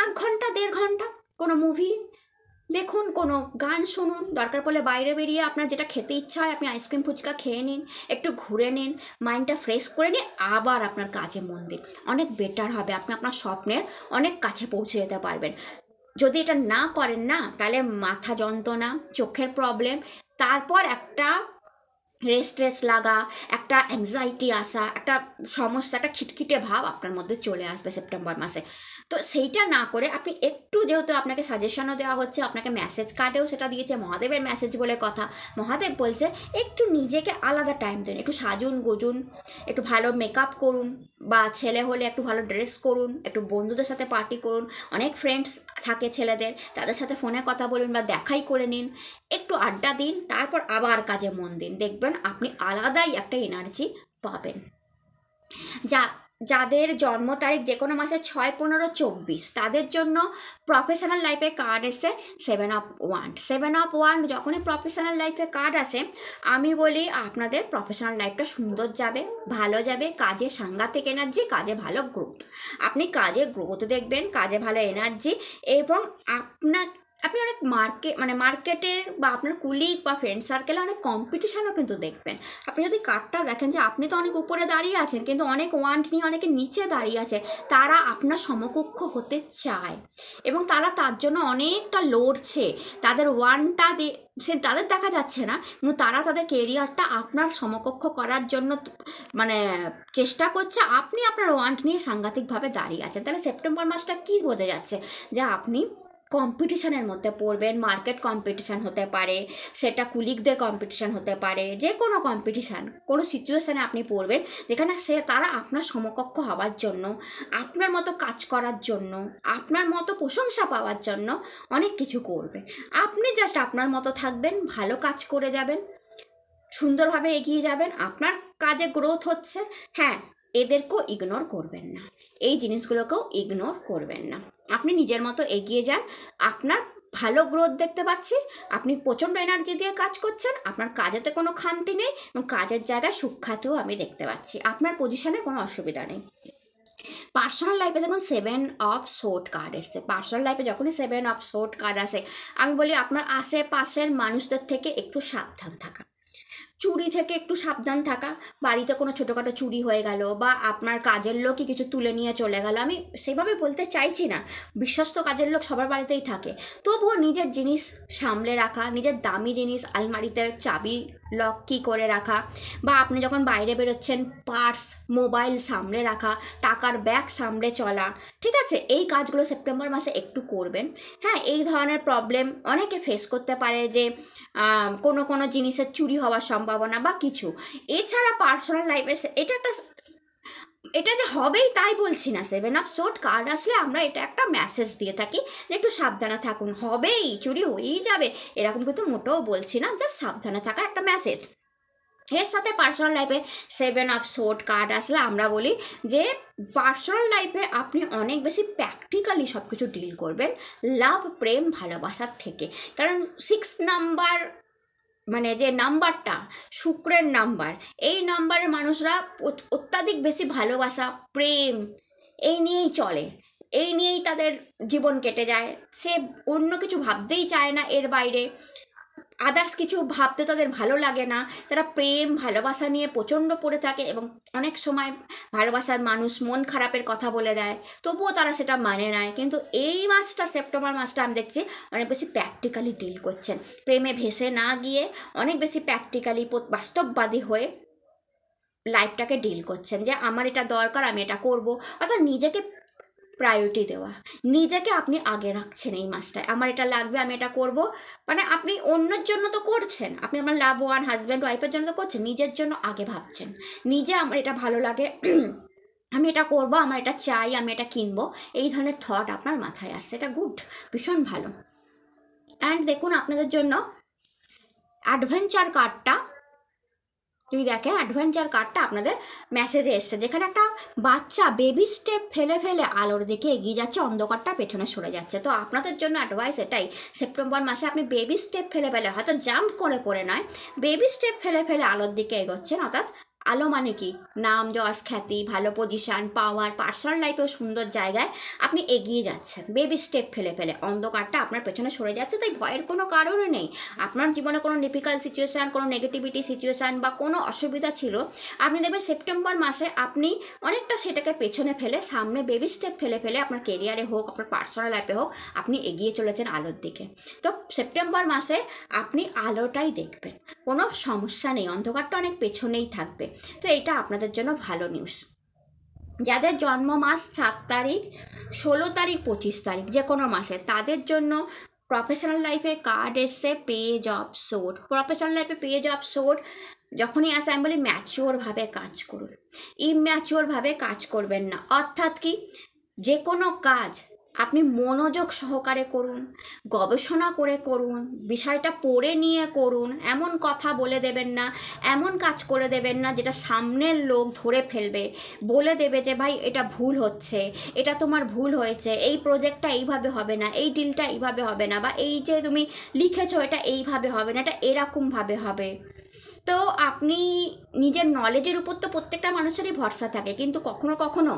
1 ঘন্টা 1.5 ঘন্টা কোনো মুভি দেখুন, কোনো গান শুনুন, দরকার পড়লে বাইরে বেরিয়ে আপনার যেটা খেতে ইচ্ছা হয় আপনি আইসক্রিম ফুচকা খেয়ে নিন, একটু ঘুরে নিন, মাইন্ডটা ফ্রেশ করে নিয়ে আবার আপনার কাজে মন দিন, অনেক বেটার হবে, আপনি আপনার স্বপ্নের অনেক কাছে পৌঁছে যেতে পারবেন। যদি এটা না করেন না তাহলে মাথা যন্ত্রণা, চোখের প্রবলেম, তারপর একটা রেস্টলেস লাগা, একটা অ্যাংজাইটি আসা, একটা সমস্যা, একটা খিটখিটে ভাব আপনার মধ্যে চলে আসবে সেপ্টেম্বর মাসে। তো সেইটা না করে আপনি একটু, যেহেতু আপনাকে সাজেশনও দেওয়া হচ্ছে, আপনাকে মেসেজ কার্ডেও সেটা দিয়েছে, মহাদেবের মেসেজ বলে কথা, মহাদেব বলছে একটু নিজেকে আলাদা টাইম দিন, একটু সাজুন গুজুন, একটু ভালো মেকআপ করুন, বা ছেলে হলে একটু ভালো ড্রেস করুন, একটু বন্ধুদের সাথে পার্টি করুন, অনেক ফ্রেন্ডস থাকে ছেলেদের, তাদের সাথে ফোনে কথা বলুন বা দেখাই করে নিন, একটু আড্ডা দিন, তারপর আবার কাজে মন দিন, দেখবেন আপনি আলাদাই একটা এনার্জি পাবেন। যাদের জন্ম তারিখ যে কোনো মাসে 6, 15, 24 তাদের জন্য প্রফেশনাল লাইফে কার্ড এসে 7 অফ ওয়ান্ড। যখনই প্রফেশনাল লাইফে কার্ড আসে আমি বলি আপনাদের প্রফেশনাল লাইফটা সুন্দর যাবে, ভালো যাবে, কাজে সাংঘাতিক এনার্জি, কাজে ভালো গ্রোথ, আপনি কাজে গ্রোথ দেখবেন, কাজে ভালো এনার্জি, এবং আপনি অনেক মার্কেটের বা আপনার কুলিগ বা ফ্রেন্ড সার্কেলে অনেক কম্পিটিশানও কিন্তু দেখবেন। আপনি যদি কার্ডটা দেখেন যে আপনি তো অনেক উপরে দাঁড়িয়ে আছেন কিন্তু অনেক ওয়ান্ট নিয়ে অনেকে নিচে দাঁড়িয়ে আছে, তারা আপনার সমকক্ষ হতে চায় এবং তারা তার জন্য অনেকটা লড়ছে, তাদের ওয়ানটা তাদের দেখা যাচ্ছে না কিন্তু তারা তাদের কেরিয়ারটা আপনার সমকক্ষ করার জন্য চেষ্টা করছে। আপনি আপনার ওয়ান্ট নিয়ে সাংঘাতিকভাবে দাঁড়িয়ে আছেন, তাহলে সেপ্টেম্বর মাসটা কী বোঝা যাচ্ছে যে আপনি কম্পিটিশানের মধ্যে পড়বেন। মার্কেট কম্পিটিশান হতে পারে, সেটা কুলিগদের কম্পিটিশান হতে পারে, যে কোনো কম্পিটিশান, কোনো সিচুয়েশানে আপনি পড়বেন যেখানে তারা আপনার সমকক্ষ হওয়ার জন্য, আপনার মতো কাজ করার জন্য, আপনার মতো প্রশংসা পাওয়ার জন্য অনেক কিছু করবে। আপনি জাস্ট আপনার মতো থাকবেন, ভালো কাজ করে যাবেন, সুন্দরভাবে এগিয়ে যাবেন, আপনার কাজে গ্রোথ হচ্ছে। হ্যাঁ, এদেরকেও ইগনোর করবেন না, এই জিনিসগুলোকেও ইগনোর করবেন না, আপনি নিজের মতো এগিয়ে যান। আপনার ভালো গ্রোথ দেখতে পাচ্ছি, আপনি প্রচণ্ড এনার্জি দিয়ে কাজ করছেন, আপনার কাজেতে কোনো খামতি নেই এবং কাজের জায়গায় সুখ্যাতিও আমি দেখতে পাচ্ছি, আপনার পজিশনে কোনো অসুবিধা নেই। পার্সোনাল লাইফে দেখুন 7 অফ সোর্ড কার্ড এসছে। পার্সোনাল লাইফে যখনই 7 অফ সোর্ড কার্ড আসে আমি বলি আপনার আশেপাশের মানুষদের থেকে একটু সাবধান থাকা। চুরি থেকে একটু সাবধান থাকা, বাড়িতে কোনো ছোটোখাটো চুরি হয়ে গেল বা আপনার কাজের লোকই কিছু তুলে নিয়ে চলে গেল, আমি সেভাবে বলতে চাইছি না, বিশ্বস্ত কাজের লোক সবার বাড়িতেই থাকে, তবুও নিজের জিনিস সামলে রাখা, নিজের দামি জিনিস আলমারিতে চাবি লক কি করে রাখা, বা আপনি যখন বাইরে বেরোচ্ছেন পার্স মোবাইল সামলে রাখা, টাকার ব্যাগ সামলে চলা, ঠিক আছে, এই কাজগুলো সেপ্টেম্বর মাসে একটু করবেন। হ্যাঁ, এই ধরনের প্রবলেম অনেকে ফেস করতে পারে যে কোনো জিনিসের চুরি হওয়ার সম্ভাবনা বা কিছু। এছাড়া পার্সোনাল লাইফে এটা যে হবেই তাই বলছি না, 7 অফ সোর্ড কার্ড আসলে আমরা এটা একটা মেসেজ দিয়ে থাকি যে একটু সাবধানে থাকুন, হবেই, চুরি হয়েই যাবে এরকম কিন্তু মোটেও বলছি না, জাস্ট সাবধানে থাকার একটা মেসেজ। এর সাথে পার্সোনাল লাইফে 7 অফ সোর্ড কার্ড আসলে আমরা বলি যে পার্সোনাল লাইফে আপনি অনেক বেশি প্র্যাকটিক্যালি সব কিছু ডিল করবেন লাভ প্রেম ভালোবাসার থেকে, কারণ 6 নাম্বার মানে যে নাম্বারটা শুক্রের নাম্বার, এই নাম্বারের মানুষরা অত্যাধিক বেশি ভালোবাসা প্রেম এই নিয়েই চলে, এই নিয়েই তাদের জীবন কেটে যায়, সে অন্য কিছু ভাবতেই চায় না, এর বাইরে আদার্স কিছু ভাবতে তাদের ভালো লাগে না, তারা প্রেম ভালোবাসা নিয়ে প্রচণ্ড পড়ে থাকে এবং অনেক সময় ভালোবাসার মানুষ মন খারাপের কথা বলে দেয়, তবুও তারা সেটা মানে নেয়। কিন্তু এই মাসটা সেপ্টেম্বর মাসটা আমি দেখছি অনেক বেশি প্র্যাকটিক্যালি ডিল করছেন, প্রেমে ভেসে না গিয়ে অনেক বেশি প্র্যাকটিক্যালি বাস্তববাদী হয়ে লাইফটাকে ডিল করছেন যে আমার এটা দরকার, আমি এটা করব, অর্থাৎ নিজেকে প্রায়োরিটি দেওয়া, নিজেকে আপনি আগে রাখছেন এই মাসটায়, আমার এটা লাগবে আমি এটা করব, মানে আপনি অন্যের জন্য তো করছেন, আপনি আমার লাভ ওয়ান হাজব্যান্ড ওয়াইফের জন্য তো করছেন, নিজের জন্য আগে ভাবছেন, নিজে আমার এটা ভালো লাগে আমি এটা করব, আমার এটা চাই, আমি এটা কিনবো, এই ধরনের থট আপনার মাথায় আসছে, এটা গুড, ভীষণ ভালো। অ্যান্ড দেখুন আপনাদের জন্য অ্যাডভেঞ্চার কার্ডটা যদি দেখেন, অ্যাডভেঞ্চার কার্ডটা আপনাদের মেসেজে এসছে, যেখানে একটা বাচ্চা বেবি স্টেপ ফেলে ফেলে আলোর দিকে এগিয়ে যাচ্ছে, অন্ধকারটা পেছনে সরে যাচ্ছে। তো আপনাদের জন্য অ্যাডভাইস এটাই, সেপ্টেম্বর মাসে আপনি বেবি স্টেপ ফেলে ফেলে, হয়তো জাম্প করে করে নয়, বেবি স্টেপ ফেলে ফেলে আলোর দিকে এগোচ্ছেন, অর্থাৎ আলো মানে কি, নাম যশ খ্যাতি ভালো পজিশান পাওয়ার পার্সোনাল লাইফেও সুন্দর জায়গায় আপনি এগিয়ে যাচ্ছেন বেবি স্টেপ ফেলে ফেলে, অন্ধকারটা আপনার পেছনে সরে যাচ্ছে, তাই ভয়ের কোনো কারণই নেই। আপনার জীবনে কোনো ডিফিকাল্ট সিচুয়েশান, কোনো নেগেটিভিটি সিচুয়েশান বা কোনো অসুবিধা ছিল, আপনি দেখবেন সেপ্টেম্বর মাসে আপনি অনেকটা সেটাকে পেছনে ফেলে সামনে বেবি স্টেপ ফেলে ফেলে আপনার কেরিয়ারে হোক আপনার পার্সোনাল লাইফে হোক আপনি এগিয়ে চলেছেন আলোর দিকে। তো সেপ্টেম্বর মাসে আপনি আলোটাই দেখবেন, কোনো সমস্যা নেই, অন্ধকারটা অনেক পেছনেই থাকবে। তো এটা আপনাদের জন্য ভালো নিউজ। যাদের জন্ম মাস 7 তারিখ 16 তারিখ 25 তারিখ যে কোনো মাসে, তাদের জন্য প্রফেশনাল লাইফে কার্ড এসছে পেজ অফ সোর্ড। প্রফেশনাল লাইফে পেজ অফ সোর্ড যখনই আসে আমি বলি ম্যাচিওরভাবে কাজ করুন, ইম্যাচিওরভাবে কাজ করবেন না। অর্থাৎ কি, যে কোনো কাজ আপনি মনোযোগ সহকারে করুন, গবেষণা করে করুন, বিষয়টা পড়ে নিয়ে করুন, এমন কথা বলে দেবেন না, এমন কাজ করে দেবেন না যেটা সামনের লোক ধরে ফেলবে, বলে দেবে যে ভাই এটা ভুল হচ্ছে, এটা তোমার ভুল হয়েছে, এই প্রজেক্টটা এইভাবে হবে না, এই ডিলটা এইভাবে হবে না, বা এই যে তুমি লিখেছো এটা এইভাবে হবে না, এটা এরকমভাবে হবে। তো আপনি নিজের নলেজের উপর তো প্রত্যেকটা মানুষেরই ভরসা থাকে, কিন্তু কখনো কখনো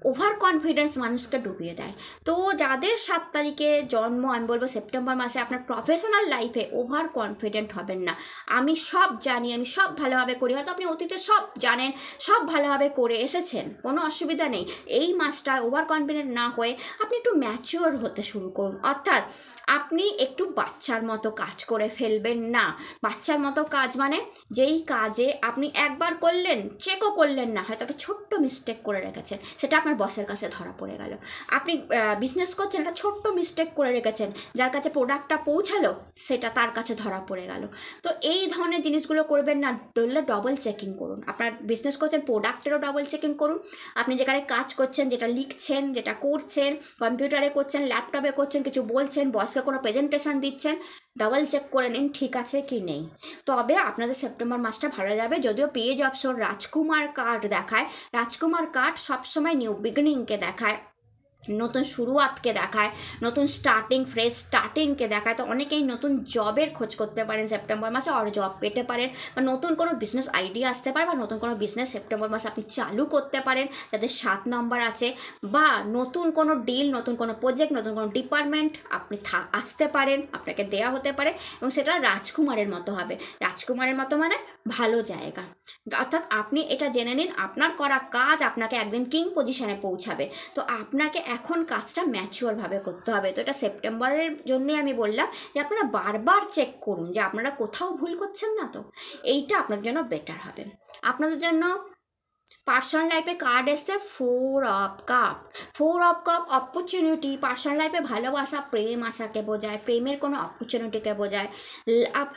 ওভার কনফিডেন্স মানুষকে ডুবিয়ে দেয়। তো যাদের 7 তারিখে জন্ম, আমি বলবো সেপ্টেম্বর মাসে আপনার প্রফেশনাল লাইফে ওভার কনফিডেন্ট হবেন না। আমি সব জানি, আমি সব ভালোভাবে করি, হয়তো আপনি অতীতে সব জানেন, সব ভালোভাবে করে এসেছেন, কোনো অসুবিধা নেই। এই মাসটা ওভার কনফিডেন্ট না হয়ে আপনি একটু ম্যাচিওর হতে শুরু করুন, অর্থাৎ আপনি একটু বাচ্চার মতো কাজ করে ফেলবেন না। বাচ্চার মতো কাজ মানে যেই কাজে আপনি একবার করলেন, চেকও করলেন না, হয়তো একটা ছোট্ট মিস্টেক করে রেখেছেন, সেটা আপনার বসের কাছে ধরা পড়ে গেল। আপনি বিজনেস করছেন, একটা ছোট্ট মিস্টেক করে রেখেছেন, যার কাছে প্রোডাক্টটা পৌঁছালো সেটা তার কাছে ধরা পড়ে গেল। তো এই ধরনের জিনিসগুলো করবেন না, ডললে ডবল চেকিং করুন। আপনার বিজনেস করছেন, প্রোডাক্টেরও ডবল চেকিং করুন। আপনি যেখানে কাজ করছেন, যেটা লিখছেন, যেটা করছেন, কম্পিউটারে করছেন, ল্যাপটপে করছেন, কিছু বলছেন, বসকে কোনো প্রেজেন্টেশন দিচ্ছেন, ডাবল চেক করে নিন ঠিক আছে কি নেই। তবে আপনাদের সেপ্টেম্বর মাসটা ভালো যাবে। যদিও page of sword Rajkumar card দেখায়, রাজকুমার কার্ড সবসময় নিউ বিগিনিংকে দেখায়, নতুন শুরুয়াতকে দেখায়, নতুন স্টার্টিং, ফ্রেশ স্টার্টিংকে দেখায়। তো অনেকেই নতুন জবের খোঁজ করতে পারেন সেপ্টেম্বর মাসে, আর জব পেতে পারেন, বা নতুন কোনো বিজনেস আইডিয়া আসতে পারে, বা নতুন কোনো বিজনেস সেপ্টেম্বর মাসে আপনি চালু করতে পারেন যাদের 7 নম্বর আছে, বা নতুন কোনো ডিল, নতুন কোনো প্রজেক্ট, নতুন কোনো ডিপার্টমেন্ট আপনি আসতে পারেন, আপনাকে দেয়া হতে পারে, এবং সেটা রাজকুমারের মতো হবে। রাজকুমারের মতো মানে ভালো জায়গা, অর্থাৎ আপনি এটা জেনে নিন আপনার করা কাজ আপনাকে একদিন কিং পজিশনে পৌঁছাবে। তো আপনাকে এখন কাজটা ম্যাচিওরভাবে করতে হবে। তো এটা সেপ্টেম্বরের জন্যই আমি বললাম যে আপনারা বারবার চেক করুন যে আপনারা কোথাও ভুল করছেন না, তো এইটা আপনাদের জন্য বেটার হবে। আপনাদের জন্য পার্সোনাল লাইফে কার্ড এসছে 4 of cup. 4 of cup opportunity, personal লাইফে ভালোবাসা, প্রেম আশাকে বোঝায়, প্রেমের কোনো অপরচুনিটিকে বোঝায়, লাভ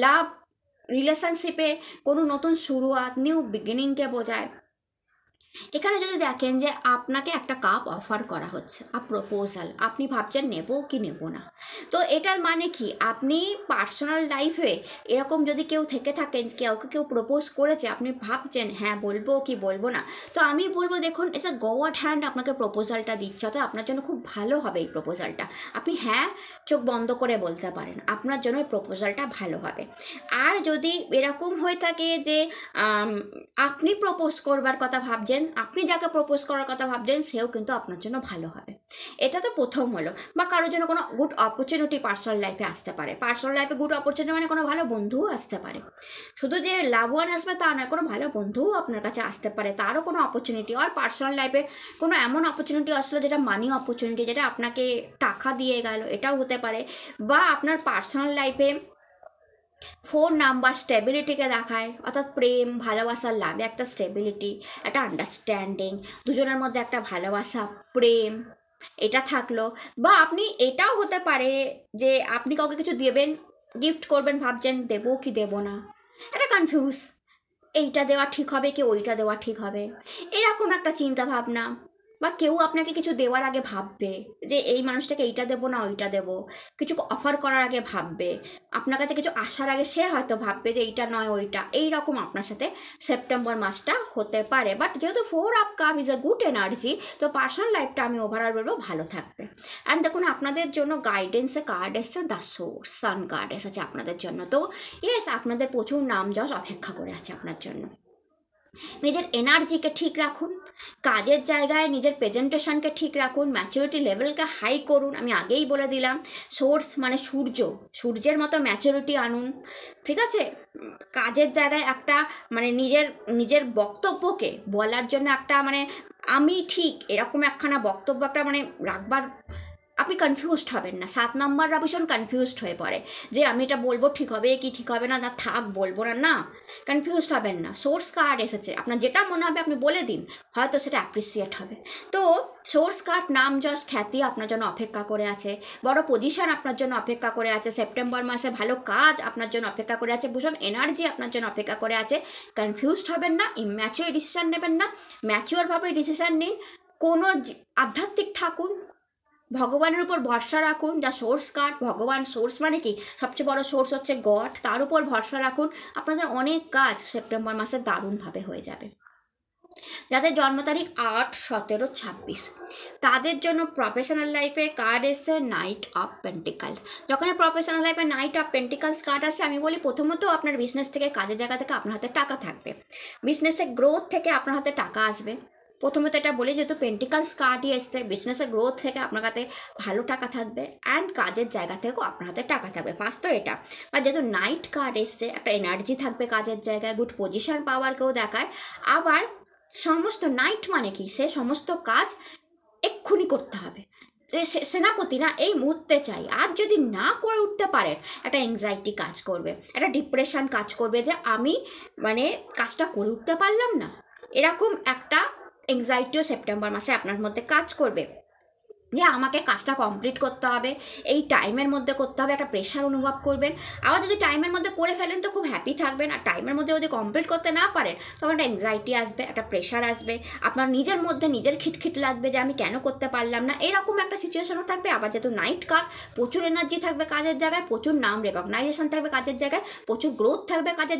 লাভ রিলেশনশিপে কোনো নতুন শুরুয়াত, নিউ বিগিনিংকে বোঝায়। এখানে যদি দেখেন যে আপনাকে একটা কাপ অফার করা হচ্ছে, প্রপোজাল, আপনি ভাবছেন নেব কি নেব না। তো এটার মানে কি, আপনি পার্সোনাল লাইফে এরকম যদি কেউ থেকে থাকেন, কেউ প্রপোজ করেছে, আপনি ভাবছেন হ্যাঁ বলবো কি বলবো না, তো আমি বলবো দেখুন ইটস আ গড হ্যান্ড আপনাকে প্রপোজালটা দিচ্ছে, তো আপনার জন্য খুব ভালো হবে এই প্রপোজালটা। আপনি হ্যাঁ চোখ বন্ধ করে বলতে পারেন, আপনার জন্য এই প্রপোজালটা ভালো হবে। আর যদি এরকম হয়ে থাকে যে আপনি প্রপোজ করবার কথা ভাবছেন, আপনি যাকে প্রপোজ করার কথা ভাবছেন সেও কিন্তু আপনার জন্য ভালো হবে। এটা তো প্রথম হলো। বা কারোর জন্য কোনো গুড অপরচুনিটি পার্সোনাল লাইফে আসতে পারে। পার্সোনাল লাইফে গুড অপরচুনিটি মানে কোনো ভালো বন্ধুও আসতে পারে, শুধু যে লাভ ওয়ান আসবে তা নয়, কোনো ভালো বন্ধুও আপনার কাছে আসতে পারে, তারও কোনো অপরচুনিটি। আর পার্সোনাল লাইফে কোনো এমন অপরচুনিটি আসলো যেটা মানি অপরচুনিটি, যেটা আপনাকে টাকা দিয়ে গেল, এটাও হতে পারে। বা আপনার পার্সোনাল লাইফে 4 নাম্বার স্টেবিলিটিকে দেখায়, অর্থাৎ প্রেম, ভালোবাসার লাভে একটা স্টেবিলিটি, একটা আন্ডারস্ট্যান্ডিং, দুজনের মধ্যে একটা ভালোবাসা, প্রেম, এটা থাকলো। বা আপনি এটাও হতে পারে যে আপনি কাউকে কিছু দেবেন, গিফট করবেন, ভাবছেন দেবো কি দেবো না, এটা কনফিউজ, এইটা দেওয়া ঠিক হবে কি ওইটা দেওয়া ঠিক হবে, এরকম একটা চিন্তা ভাবনা। বা কেউ আপনাকে কিছু দেওয়ার আগে ভাববে যে এই মানুষটাকে এইটা দেবো না ওইটা দেবো, কিছু অফার করার আগে ভাববে, আপনার কাছে কিছু আসার আগে সে হয়তো ভাববে যে এইটা নয় ওইটা, এইরকম আপনার সাথে সেপ্টেম্বর মাসটা হতে পারে। বাট যেহেতু 4 of cup is a good energy, তো পার্সোনাল লাইফটা আমি ওভারঅল বলবো ভালো থাকবে। অ্যান্ড দেখুন আপনাদের জন্য গাইডেন্সে কার্ড এসছে, দ্য সোর্স, সান কার্ড এসেছে আপনাদের জন্য। তো ইয়েস, আপনাদের প্রচুর নাম যশ অপেক্ষা করে আছে আপনার জন্য। নিজের এনার্জিকে ঠিক রাখুন, কাজের জায়গায় নিজের প্রেজেন্টেশনকে ঠিক রাখুন, ম্যাচুরিটি লেভেলকে হাই করুন। আমি আগেই বলে দিলাম সোর্স মানে সূর্যের মতো ম্যাচুরিটি আনুন, ঠিক আছে। কাজের জায়গায় একটা মানে নিজের বক্তব্যকে বলার জন্য একটা মানে আমি ঠিক এরকম একখানা বক্তব্য একটা মানে রাখবার, আপনি কনফিউজড হবেন না। 7 নম্বররা ভীষণ কনফিউজড হয়ে পড়ে যে আমি এটা বলবো ঠিক হবে কি ঠিক হবে না, থাক বলবো না, না কনফিউজড হবেন না। সোর্স কার্ড এসেছে, আপনার যেটা মনে হবে আপনি বলে দিন, হয়তো সেটা অ্যাপ্রিসিয়েট হবে। তো সোর্স কার্ড, নাম যশ খ্যাতি আপনার জন্য অপেক্ষা করে আছে, বড় পজিশন আপনার জন্য অপেক্ষা করে আছে, সেপ্টেম্বর মাসে ভালো কাজ আপনার জন্য অপেক্ষা করে আছে, ভীষণ এনার্জি আপনার জন্য অপেক্ষা করে আছে। কনফিউজড হবেন না, ইম্যাচিওর ডিসিশন নেবেন না, ম্যাচিওরভাবে ডিসিশন নিন। কোনো আধ্যাত্মিক থাকুন, ভগবানের উপর ভরসা রাখুন, যা সোর্স কার্ড, ভগবান সোর্স মানে কি সবচেয়ে বড় সোর্স হচ্ছে গড, তার উপর ভরসা রাখুন, আপনাদের অনেক কাজ সেপ্টেম্বর মাসে দারুণভাবে হয়ে যাবে। যাদের জন্ম তারিখ 8, 17, 26 তাদের জন্য প্রফেশনাল লাইফে কার্ড এসে নাইট অফ পেন্টিকালস। যখন প্রফেশনাল লাইফে নাইট অফ পেন্টিকালস কার্ড আসে, আমি বলি প্রথমত আপনার বিজনেস থেকে, কাজের জায়গা থেকে আপনার হাতে টাকা থাকবে, বিজনেসের গ্রোথ থেকে আপনার হাতে টাকা আসবে। প্রথমত এটা বলি, যেহেতু পেন্টিকালস কার্ডই এসছে, বিজনেসের গ্রোথ থেকে আপনার কাছে ভালো টাকা থাকবে, অ্যান্ড কাজের জায়গা থেকেও আপনার হাতে টাকা থাকবে। ফার্স্ট তো এটা। বা যেহেতু নাইট কার্ড এসছে, একটা এনার্জি থাকবে কাজের জায়গায়, গুড পজিশন পাওয়ারকেও দেখায়। আবার সমস্ত নাইট মানে কি, সে সমস্ত কাজ এক্ষুনি করতে হবে, সেনাপতি না এই মুহূর্তে চাই। আর যদি না করে উঠতে পারেন, একটা অ্যাংজাইটি কাজ করবে, একটা ডিপ্রেশন কাজ করবে যে আমি মানে কাজটা করে উঠতে পারলাম না, এরকম একটা অ্যাংজাইটিও সেপ্টেম্বর মাসে আপনার মধ্যে কাজ করবে। যে আমাকে কাজটা কমপ্লিট করতে হবে, এই টাইমের মধ্যে করতে হবে, একটা প্রেশার অনুভব করবেন। আবার যদি টাইমের মধ্যে করে ফেলেন তো খুব হ্যাপি থাকবেন, আর টাইমের মধ্যে যদি কমপ্লিট করতে না পারেন তখন একটা অ্যাংজাইটি আসবে, একটা প্রেশার আসবে, আপনার নিজের মধ্যে নিজের খিটখিট লাগবে যে আমি কেন করতে পারলাম না, এরকম একটা সিচুয়েশনও থাকবে। আবার যেহেতু নাইট কার্ড, প্রচুর এনার্জি থাকবে কাজের জায়গায়, প্রচুর নাম রেকগনাইজেশন থাকবে কাজের জায়গায়, প্রচুর গ্রোথ থাকবে কাজের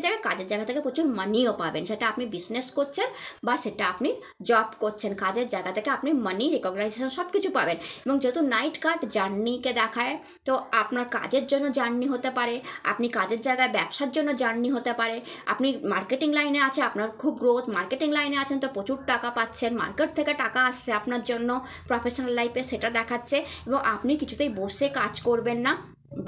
জায়গা থেকে প্রচুর মানিও পাবেন। সেটা আপনি বিজনেস করছেন বা সেটা আপনি জব করছেন, কাজের জায়গা থেকে আপনি মানি, রেকগনাইজেশন সব কিছু পাবেন। এবং যেহেতু নাইট কার্ড জার্নিকে দেখায়, তো আপনার কাজের জন্য জার্নি হতে পারে, আপনি কাজের জায়গায় ব্যবসার জন্য জার্নি হতে পারে, আপনি মার্কেটিং লাইনে আছে, আপনার খুব গ্রোথ, মার্কেটিং লাইনে আছেন তো প্রচুর টাকা পাচ্ছেন, মার্কেট থেকে টাকা আসছে আপনার জন্য প্রফেশনাল লাইফে, সেটা দেখাচ্ছে। এবং আপনি কিছুতেই বসে কাজ করবেন না,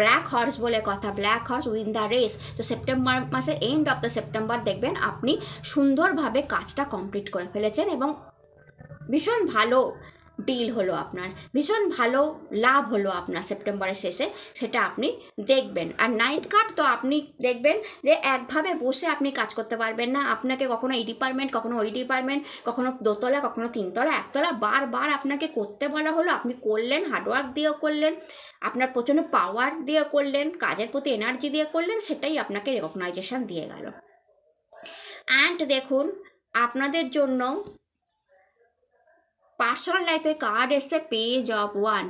ব্ল্যাক হর্স বলে কথা, black horse win the race. তো সেপ্টেম্বর মাসের এন্ড অফ দ্য সেপ্টেম্বর দেখবেন আপনি সুন্দরভাবে কাজটা কমপ্লিট করে ফেলেছেন এবং ভীষণ ভালো ডিল হলো আপনার, ভীষণ ভালো লাভ হলো আপনার সেপ্টেম্বরের শেষে, সেটা আপনি দেখবেন। আর নাইট কার্ড তো আপনি দেখবেন যে একভাবে বসে আপনি কাজ করতে পারবেন না, আপনাকে কখনো এই ডিপার্টমেন্ট, কখনো ওই ডিপার্টমেন্ট, কখনো দোতলা, কখনো তিনতলা, একতলা, বারবার আপনাকে করতে বলা হলো, আপনি করলেন, হার্ডওয়ার্ক দিয়েও করলেন, আপনার প্রচণ্ড পাওয়ার দিয়ে করলেন, কাজের প্রতি এনার্জি দিয়ে করলেন, সেটাই আপনাকে রেকগনাইজেশন দিয়ে গেল। অ্যান্ড দেখুন আপনাদের জন্য পার্সোনাল লাইফে কার্ড এসছে পেজ অফ ওয়ান,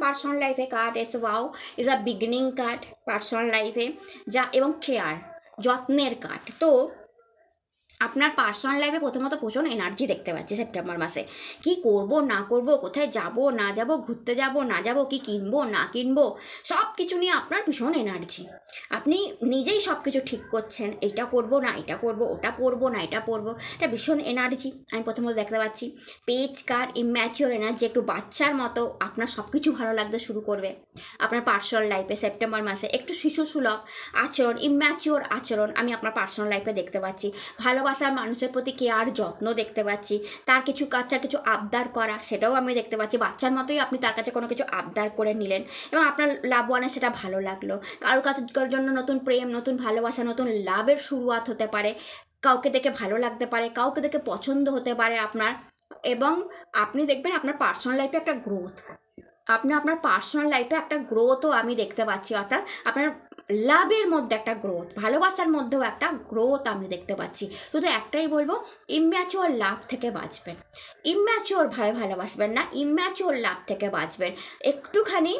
পার্সোনাল লাইফে কার্ড এসে, wow is a beginning card personal লাইফে, যা এবং কেয়ার, যত্নের কার্ড। তো আপনার পার্সোনাল লাইফে প্রথমত প্রচুর এনার্জি দেখতে পাচ্ছি সেপ্টেম্বর মাসে, কি করব না করব, কোথায় যাব না যাব, ঘুরতে যাব না যাব, কি কিনবো না কিনবো, সব কিছু নিয়ে আপনার ভীষণ এনার্জি, আপনি নিজেই সব কিছু ঠিক করছেন, এইটা করব না এটা করব, ওটা পরবো না এটা পরবো, এটা ভীষণ এনার্জি আমি প্রথমত দেখতে পাচ্ছি। পেজ কার্ড ইম্যাচিওর এনার্জি, একটু বাচ্চার মতো আপনার সব কিছু ভালো লাগতে শুরু করবে আপনার পার্সোনাল লাইফে সেপ্টেম্বর মাসে। একটু শিশুসুলভ আচরণ, ইম্যাচিওর আচরণ আমি আপনার পার্সোনাল লাইফে দেখতে পাচ্ছি। ভালোবাসার মানুষের প্রতি কেয়ার, যত্ন দেখতে পাচ্ছি, তার কিছু কাজটা কিছু আবদার করা, সেটাও আমি দেখতে পাচ্ছি, বাচ্চার মতোই আপনি তার কাছে কোনো কিছু আবদার করে নিলেন এবং আপনার লাভ ওয়ানে সেটা ভালো লাগলো। কারোর কাজের জন্য নতুন প্রেম, নতুন ভালোবাসা, নতুন লাভের শুরুয়াত হতে পারে, কাউকে দেখে ভালো লাগতে পারে, কাউকে দেখে পছন্দ হতে পারে আপনার। এবং আপনি দেখবেন আপনার পার্সোনাল লাইফে একটা গ্রোথ, আপনার পার্সোনাল লাইফে একটা গ্রোথও আমি দেখতে পাচ্ছি, অর্থাৎ আপনার লাভের মধ্যে একটা গ্রোথ, ভালোবাসার মধ্যেও একটা গ্রোথ আমি দেখতে পাচ্ছি। শুধু একটাই বলবো, ইম্যাচিওর লাভ থেকে বাঁচবেন, ইম্যাচিওর ভাবে ভালোবাসবেন না, ইম্যাচিওর লাভ থেকে বাঁচবেন। একটুখানি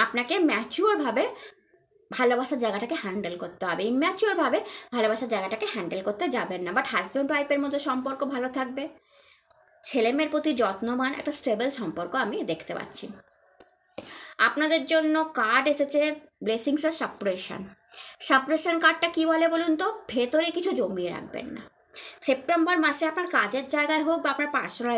আপনাকে ম্যাচিওরভাবে ভালোবাসার জায়গাটাকে হ্যান্ডেল করতে হবে, ইম্যাচিওরভাবে ভালোবাসার জায়গাটাকে হ্যান্ডেল করতে যাবেন না। বাট হাজব্যান্ড ওয়াইফের মধ্যে সম্পর্ক ভালো থাকবে, ছেলেমেয়ের প্রতি যত্নবান একটা স্টেবল সম্পর্ক আমি দেখতে পাচ্ছি। আপনাদের জন্য কার্ড এসেছে ব্লেসিংসের সাপ্রেশন কার্ডটা কী বলে বলুন তো, ভেতরে কিছু জমিয়ে রাখবেন না। সেপ্টেম্বর মাসে আপনার কাজের জায়গায় হোক বা আপনার পার্সোনাল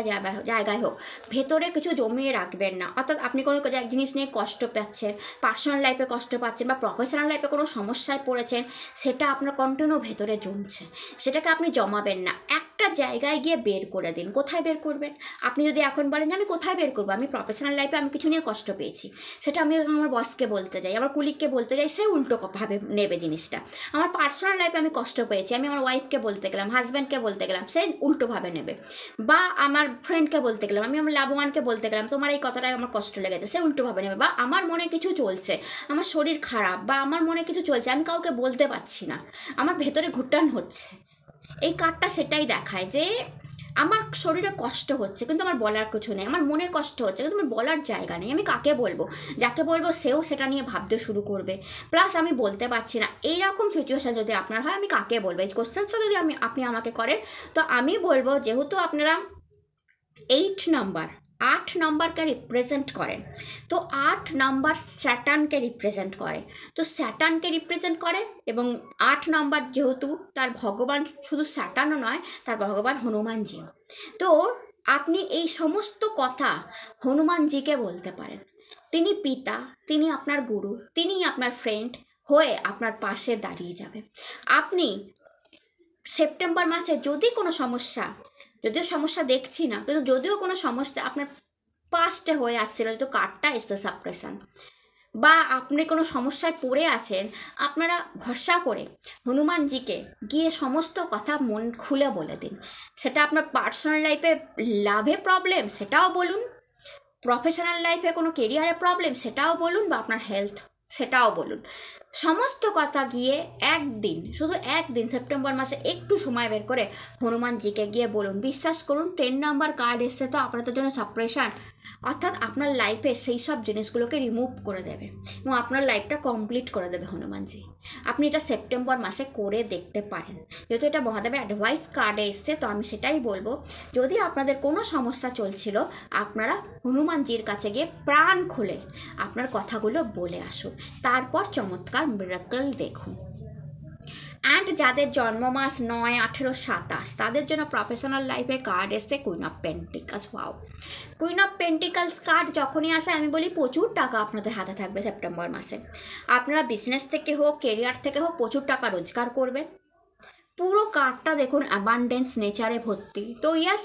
জায়গায় হোক, ভেতরে কিছু জমিয়ে রাখবেন না। অর্থাৎ আপনি কোনো এক জিনিস নিয়ে কষ্ট পাচ্ছেন, পার্সোনাল লাইফে কষ্ট পাচ্ছেন বা প্রফেশনাল লাইফে কোনো সমস্যায় পড়েছেন, সেটা আপনার কন্টিনিউ ভেতরে জমছে, সেটাকে আপনি জমাবেন না, একটা জায়গায় গিয়ে বের করে দিন। কোথায় বের করবেন? আপনি যদি এখন বলেন যে আমি কোথায় বের করবো, আমি প্রফেশনাল লাইফে আমি কিছু নিয়ে কষ্ট পেয়েছি, সেটা আমি আমার বসকে বলতে যাই, আমার কুলিগকে বলতে যাই, সে উল্টো ভাবে নেবে জিনিসটা। আমার পার্সোনাল লাইফে আমি কষ্ট পেয়েছি, আমি আমার ওয়াইফকে বলতে গেলাম, হাজব্যান্ডকে বলতে গেলাম, সে উল্টোভাবে নেবে। বা আমার ফ্রেন্ডকে বলতে গেলাম, আমি আমার লাভবানকে বলতে গেলাম, তোমার এই কথাটাই আমার কষ্ট লেগেছে, সে উল্টোভাবে নেবে। বা আমার মনে কিছু চলছে, আমার শরীর খারাপ বা আমার মনে কিছু চলছে, আমি কাউকে বলতে পারছি না, আমার ভেতরে ঘুটান হচ্ছে, এই কার্ডটা সেটাই দেখায় যে আমার শরীরে কষ্ট হচ্ছে কিন্তু আমার বলার কিছু নেই, আমার মনে কষ্ট হচ্ছে কিন্তু আমার বলার জায়গা নেই, আমি কাকে বলবো, যাকে বলবো সেও সেটা নিয়ে ভাবতে শুরু করবে, প্লাস আমি বলতে পারছি না। এইরকম সিচুয়েশান যদি আপনার হয়, আমি কাকে বলবো? এই কোশ্চেন্সটা যদি আপনি আমাকে করেন, তো আমি বলবো যেহেতু আপনারা 8 নম্বরকে রিপ্রেজেন্ট করেন, তো 8 নম্বর স্যাটার্নকে রিপ্রেজেন্ট করে, তো স্যাটার্নকে রিপ্রেজেন্ট করে এবং 8 নম্বর যেহেতু তার ভগবান শুধু স্যাটার্নও নয়, তার ভগবান হনুমানজিও। তো আপনি এই সমস্ত কথা হনুমানজিকে বলতে পারেন, তিনি পিতা, তিনি আপনার গুরু, তিনি আপনার ফ্রেন্ড হয়ে আপনার পাশে দাঁড়িয়ে যাবে। আপনি সেপ্টেম্বর মাসে যদি কোনো সমস্যা, যদিও সমস্যা দেখছি না, কিন্তু যদিও কোনো সমস্যা আপনার পাস্টে হয়ে আসছিল, তো কার্ডটা এসছে সাপ্রেশন, বা আপনি কোনো সমস্যায় পড়ে আছেন, আপনারা ভরসা করে হনুমানজিকে গিয়ে সমস্ত কথা মন খুলে বলে দিন। সেটা আপনার পার্সোনাল লাইফে লাভে প্রবলেম সেটাও বলুন, প্রফেশনাল লাইফে কোনো কেরিয়ারে প্রবলেম সেটাও বলুন, বা আপনার হেলথ সেটাও বলুন, সমস্ত কথা গিয়ে একদিন, শুধু একদিন সেপ্টেম্বর মাসে একটু সময় বের করে হনুমানজিকে গিয়ে বলুন। বিশ্বাস করুন 10 নাম্বার কার্ড এসছে তো আপনাদের জন্য সাপ্রেশন, অর্থাৎ আপনার লাইফে সেই সব জিনিসগুলোকে রিমুভ করে দেবে এবং আপনার লাইফটা কমপ্লিট করে দেবে হনুমানজি। আপনি এটা সেপ্টেম্বর মাসে করে দেখতে পারেন। যেহেতু এটা মহাদেবের অ্যাডভাইস কার্ডে এসছে তো আমি সেটাই বলবো, যদি আপনাদের কোনো সমস্যা চলছিল আপনারা হনুমানজির কাছে গিয়ে প্রাণ খুলে আপনার কথাগুলো বলে আসুন, তারপর চমৎকার মিরাকল দেখুন। অ্যান্ড যাদের জন্ম মাস 9, 18, 27 তাদের জন্য প্রফেশনাল লাইফে কার্ড এসছে queen of pentacles. Wow, queen of pentacles card যখনই আসে আমি বলি প্রচুর টাকা আপনাদের হাতে থাকবে সেপ্টেম্বর মাসে। আপনারা বিজনেস থেকে হোক, কেরিয়ার থেকে হোক প্রচুর টাকা রোজগার করবেন। পুরো কার্ডটা দেখুন অ্যাবান্ডেন্স নেচারে ভর্তি, তো ইয়াস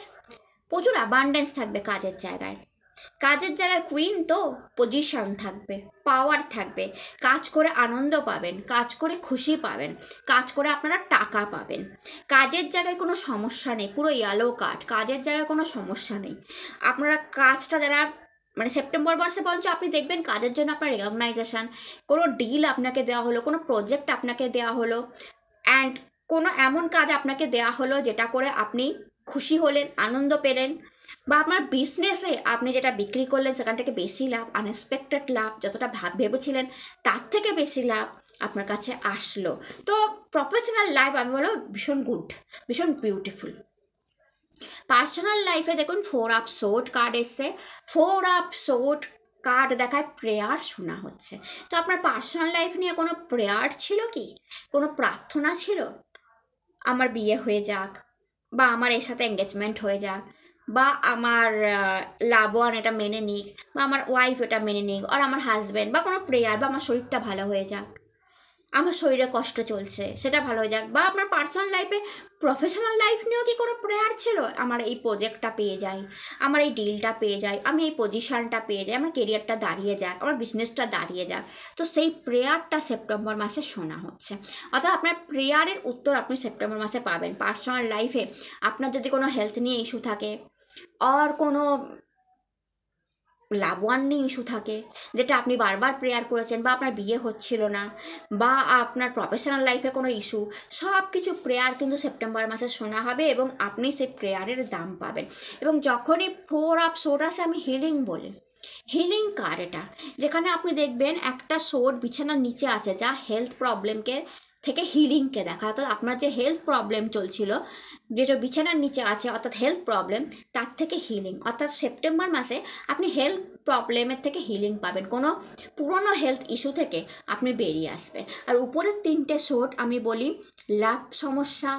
প্রচুর অ্যাবান্ডেন্স থাকবে কাজের জায়গায়। কাজের জায়গায় কুইন তো পজিশন থাকবে, পাওয়ার থাকবে, কাজ করে আনন্দ পাবেন, কাজ করে খুশি পাবেন, কাজ করে আপনারা টাকা পাবেন। কাজের জায়গায় কোনো সমস্যা নেই, পুরো ইয়েলো কার্ড, কাজের জায়গায় কোনো সমস্যা নেই। আপনারা কাজটা যারা মানে সেপ্টেম্বর মাসে বলছো আপনি দেখবেন কাজের জন্য আপনার রেকগনাইজেশন, কোনো ডিল আপনাকে দেওয়া হলো, কোনো প্রজেক্ট আপনাকে দেওয়া হলো, অ্যান্ড কোনো এমন কাজ আপনাকে দেওয়া হলো যেটা করে আপনি খুশি হলেন, আনন্দ পেলেন, বা আপনার বিজনেসে আপনি যেটা বিক্রি করলেন সেখান থেকে বেশি লাভ, আনএক্সপেক্টেড লাভ, যতটা ভেবেছিলেন তার থেকে বেশি লাভ আপনার কাছে আসলো। তো প্রফেশনাল লাইফ আমি বলবো ভীষণ গুড, ভীষণ বিউটিফুল। পার্সোনাল লাইফে দেখুন 4 অফ সোর্ড কার্ড এসছে। 4 অফ সোর্ড কার্ড দেখায় প্রেয়ার শোনা হচ্ছে। তো আপনার পার্সোনাল লাইফ নিয়ে কোনো প্রেয়ার ছিল কি, কোনো প্রার্থনা ছিল আমার বিয়ে হয়ে যাক, বা আমার এর সাথে এঙ্গেজমেন্ট হয়ে যাক, বা আমার লাভ ওয়ান এটা মেনে নিক, বা আমার ওয়াইফ এটা মেনে নিক, আর আমার হাজব্যান্ড, বা কোনো প্রেয়ার, বা আমার শরীরটা ভালো হয়ে যাক, আমার শরীরে কষ্ট চলছে সেটা ভালো হয়ে যাক, বা আপনার পার্সোনাল লাইফে প্রফেশনাল লাইফ নিয়েও কি কোনো প্রেয়ার ছিল, আমার এই প্রজেক্টটা পেয়ে যাই, আমার এই ডিলটা পেয়ে যাই, আমি এই পজিশনটা পেয়ে যাই, আমার কেরিয়ারটা দাঁড়িয়ে যাক, আমার বিজনেসটা দাঁড়িয়ে যাক। তো সেই প্রেয়ারটা সেপ্টেম্বর মাসে শোনা হচ্ছে, অর্থাৎ আপনার প্রেয়ারের উত্তর আপনি সেপ্টেম্বর মাসে পাবেন। পার্সোনাল লাইফে আপনার যদি কোনো হেলথ নিয়ে ইস্যু থাকে, আর কোনো লাভ ওয়ান নিয়ে ইস্যু থাকে যেটা আপনি বারবার প্রেয়ার করেছেন, বা আপনার বিয়ে হচ্ছিল না, বা আপনার প্রফেশনাল লাইফে কোনো ইস্যু, সব কিছু প্রেয়ার কিন্তু সেপ্টেম্বর মাসে শোনা হবে এবং আপনি সেই প্রেয়ারের দাম পাবেন। এবং যখনই 4 অফ সোর্ড আসে আমি হিলিং বলি, হিলিং কার্ড এটা, যেখানে আপনি দেখবেন একটা সোর্ড বিছানার নিচে আছে যা হেলথ প্রবলেমকে থেকে হিলিংকে দেখা, অর্থাৎ আপনার যে হেলথ প্রবলেম চলছিল যেটা বিছানার নিচে আছে অর্থাৎ হেলথ প্রবলেম, তার থেকে হিলিং, অর্থাৎ সেপ্টেম্বর মাসে আপনি হেলথ প্রবলেমের থেকে হিলিং পাবেন, কোনো পুরনো হেলথ ইস্যু থেকে আপনি বেরিয়ে আসবেন। আর উপরের 3টে সোর্ড আমি বলি লাভ সমস্যা,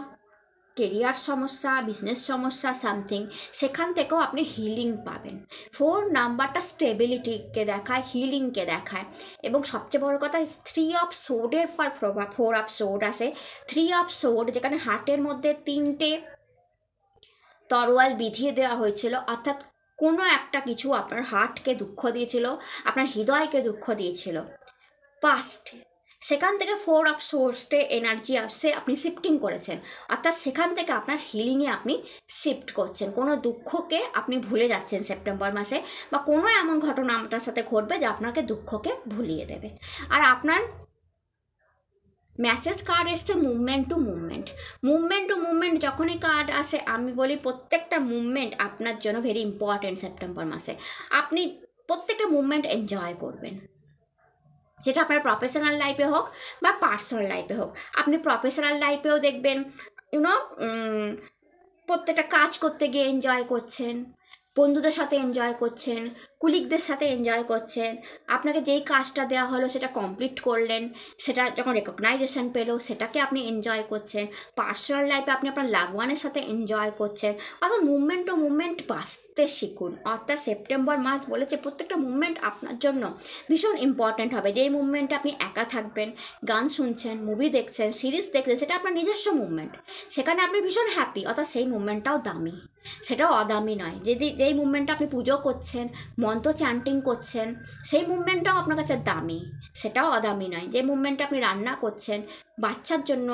কেরিয়ার সমস্যা, বিজনেস সমস্যা সামথিং, সেখান থেকেও আপনি হিলিং পাবেন। 4 নাম্বারটা স্টেবিলিটিকে দেখায়, হিলিংকে দেখায়, এবং সবচেয়ে বড় কথা 3 অফ সোর্ডের পর 4 অফ সোর্ড আসে। 3 অফ সোর্ড যেখানে হার্টের মধ্যে 3টে তরোয়াল বিধিয়ে দেওয়া হয়েছিল, অর্থাৎ কোনো একটা কিছু আপনার হার্টকে দুঃখ দিয়েছিল, আপনার হৃদয়কে দুঃখ দিয়েছিল পাস্ট, সেখান থেকে 4 অফ সোর্সে এনার্জি আসছে, আপনি শিফটিং করেছেন, অর্থাৎ সেখান থেকে আপনার হিলিংয়ে আপনি শিফট করছেন, কোনো দুঃখকে আপনি ভুলে যাচ্ছেন সেপ্টেম্বর মাসে, বা কোনো এমন ঘটনা আপনার সাথে ঘটবে যা আপনাকে দুঃখকে ভুলিয়ে দেবে। আর আপনার মেসেজ কার্ড এসছে movement to movement. Movement to movement যখনই কার্ড আসে আমি বলি প্রত্যেকটা মুভমেন্ট আপনার জন্য ভেরি ইম্পর্টেন্ট সেপ্টেম্বর মাসে। আপনি প্রত্যেকটা মুভমেন্ট এনজয় করবেন, যেটা আপনার প্রফেশনাল লাইফে হোক বা পার্সোনাল লাইফে হোক। আপনি প্রফেশনাল লাইফেও দেখবেন প্রত্যেকটা কাজ করতে গিয়ে এনজয় করছেন, বন্ধুদের সাথে এনজয় করছেন, কুলিগদের সাথে এনজয় করছেন, আপনাকে যেই কাজটা দেওয়া হলো সেটা কমপ্লিট করলেন, সেটা যখন রেকগনাইজেশন পেলো সেটাকে আপনি এনজয় করছেন। পার্সোনাল লাইফে আপনি আপনার লাভ ওয়ানের সাথে এনজয় করছেন, অর্থাৎ মুভমেন্ট টু মুভমেন্ট বাঁচতে শিখুন। অর্থাৎ সেপ্টেম্বর মাস বলেছে প্রত্যেকটা মুভমেন্ট আপনার জন্য ভীষণ ইম্পর্ট্যান্ট হবে। যেই মুভমেন্টে আপনি একা থাকবেন, গান শুনছেন, মুভি দেখছেন, সিরিজ দেখছেন, সেটা আপনার নিজস্ব মুভমেন্ট, সেখানে আপনি ভীষণ হ্যাপি, অর্থাৎ সেই মুভমেন্টটাও দামি, সেটাও অদামি নয়। যেই মুভমেন্টটা আপনি পুজো করছেন, মন্ত্র চ্যান্টিং করছেন, সেই মুভমেন্টটাও আপনার কাছে দামি, সেটাও অদামি নয়। যে মুভমেন্টে আপনি রান্না করছেন, বাচ্চার জন্য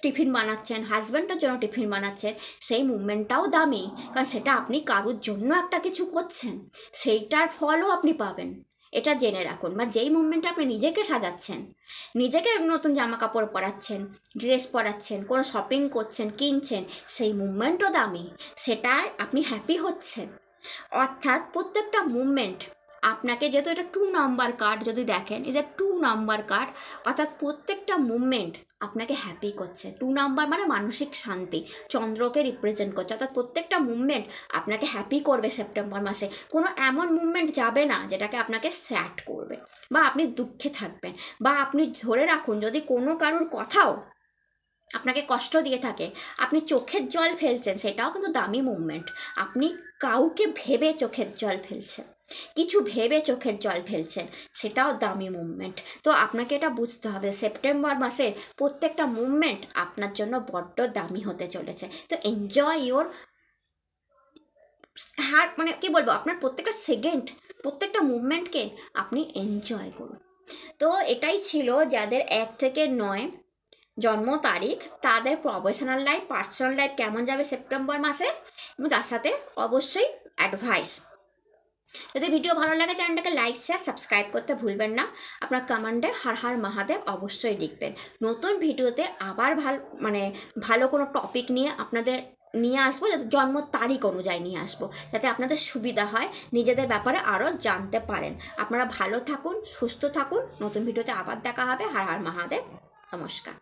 টিফিন বানাচ্ছেন, হাজব্যান্ডের জন্য টিফিন বানাচ্ছেন, সেই মুভমেন্টটাও দামি, কারণ সেটা আপনি কারোর জন্য একটা কিছু করছেন, সেইটার ফলও আপনি পাবেন, এটা জেনে রাখুন। বা যেই মুভমেন্টে আপনি নিজেকে সাজাচ্ছেন, নিজেকে নতুন জামা কাপড় পরাচ্ছেন, ড্রেস পরাচ্ছেন, কোনো শপিং করছেন, কিনছেন, সেই মুভমেন্টও দামি, সেটায় আপনি হ্যাপি হচ্ছেন। অর্থাৎ প্রত্যেকটা মুভমেন্ট আপনাকে, যেহেতু এটা 2 নাম্বার কার্ড, যদি দেখেন এই যে 2 নাম্বার কার্ড, অর্থাৎ প্রত্যেকটা মুভমেন্ট আপনাকে হ্যাপি করছে। 2 নাম্বার মানে মানসিক শান্তি, চন্দ্রকে রিপ্রেজেন্ট করছে, অর্থাৎ প্রত্যেকটা মুভমেন্ট আপনাকে হ্যাপি করবে সেপ্টেম্বর মাসে। কোনো এমন মুভমেন্ট যাবে না যেটাকে আপনাকে স্যাড করবে বা আপনি দুঃখে থাকবেন। বা আপনি ধরে রাখুন, যদি কোনো কারোর কথাও আপনাকে কষ্ট দিয়ে থাকে, আপনি চোখের জল ফেলছেন, সেটাও কিন্তু দামি মুভমেন্ট। আপনি কাউকে ভেবে চোখের জল ফেলছেন, কিছু ভেবে চোখের জল ফেলছেন, সেটাও দামি মুভমেন্ট। তো আপনাকে এটা বুঝতে হবে, সেপ্টেম্বর মাসের প্রত্যেকটা মুভমেন্ট আপনার জন্য বড্ড দামি হতে চলেছে। তো এনজয় ইওর হার্ট, মানে কী বলবো, আপনার প্রত্যেকটা সেকেন্ড, প্রত্যেকটা মুভমেন্টকে আপনি এনজয় করুন। তো এটাই ছিল যাদের 1 থেকে 9 জন্ম তারিখ, তাদের প্রফেশনাল লাইফ, পার্সোনাল লাইফ কেমন যাবে সেপ্টেম্বর মাসে, এবং তার সাথে অবশ্যই অ্যাডভাইস। যদি ভিডিও ভালো লাগে চ্যানেলটাকে লাইক, শেয়ার, সাবস্ক্রাইব করতে ভুলবেন না। আপনার কমেন্টে হর হর মহাদেব অবশ্যই লিখবেন। নতুন ভিডিওতে আবার ভালো কোনো টপিক নিয়ে আপনাদের নিয়ে আসবো, যাতে জন্ম তারিখ অনুযায়ী নিয়ে আসবো, যাতে আপনাদের সুবিধা হয়, নিজেদের ব্যাপারে আরও জানতে পারেন। আপনারা ভালো থাকুন, সুস্থ থাকুন। নতুন ভিডিওতে আবার দেখা হবে। হর হর মহাদেব, নমস্কার।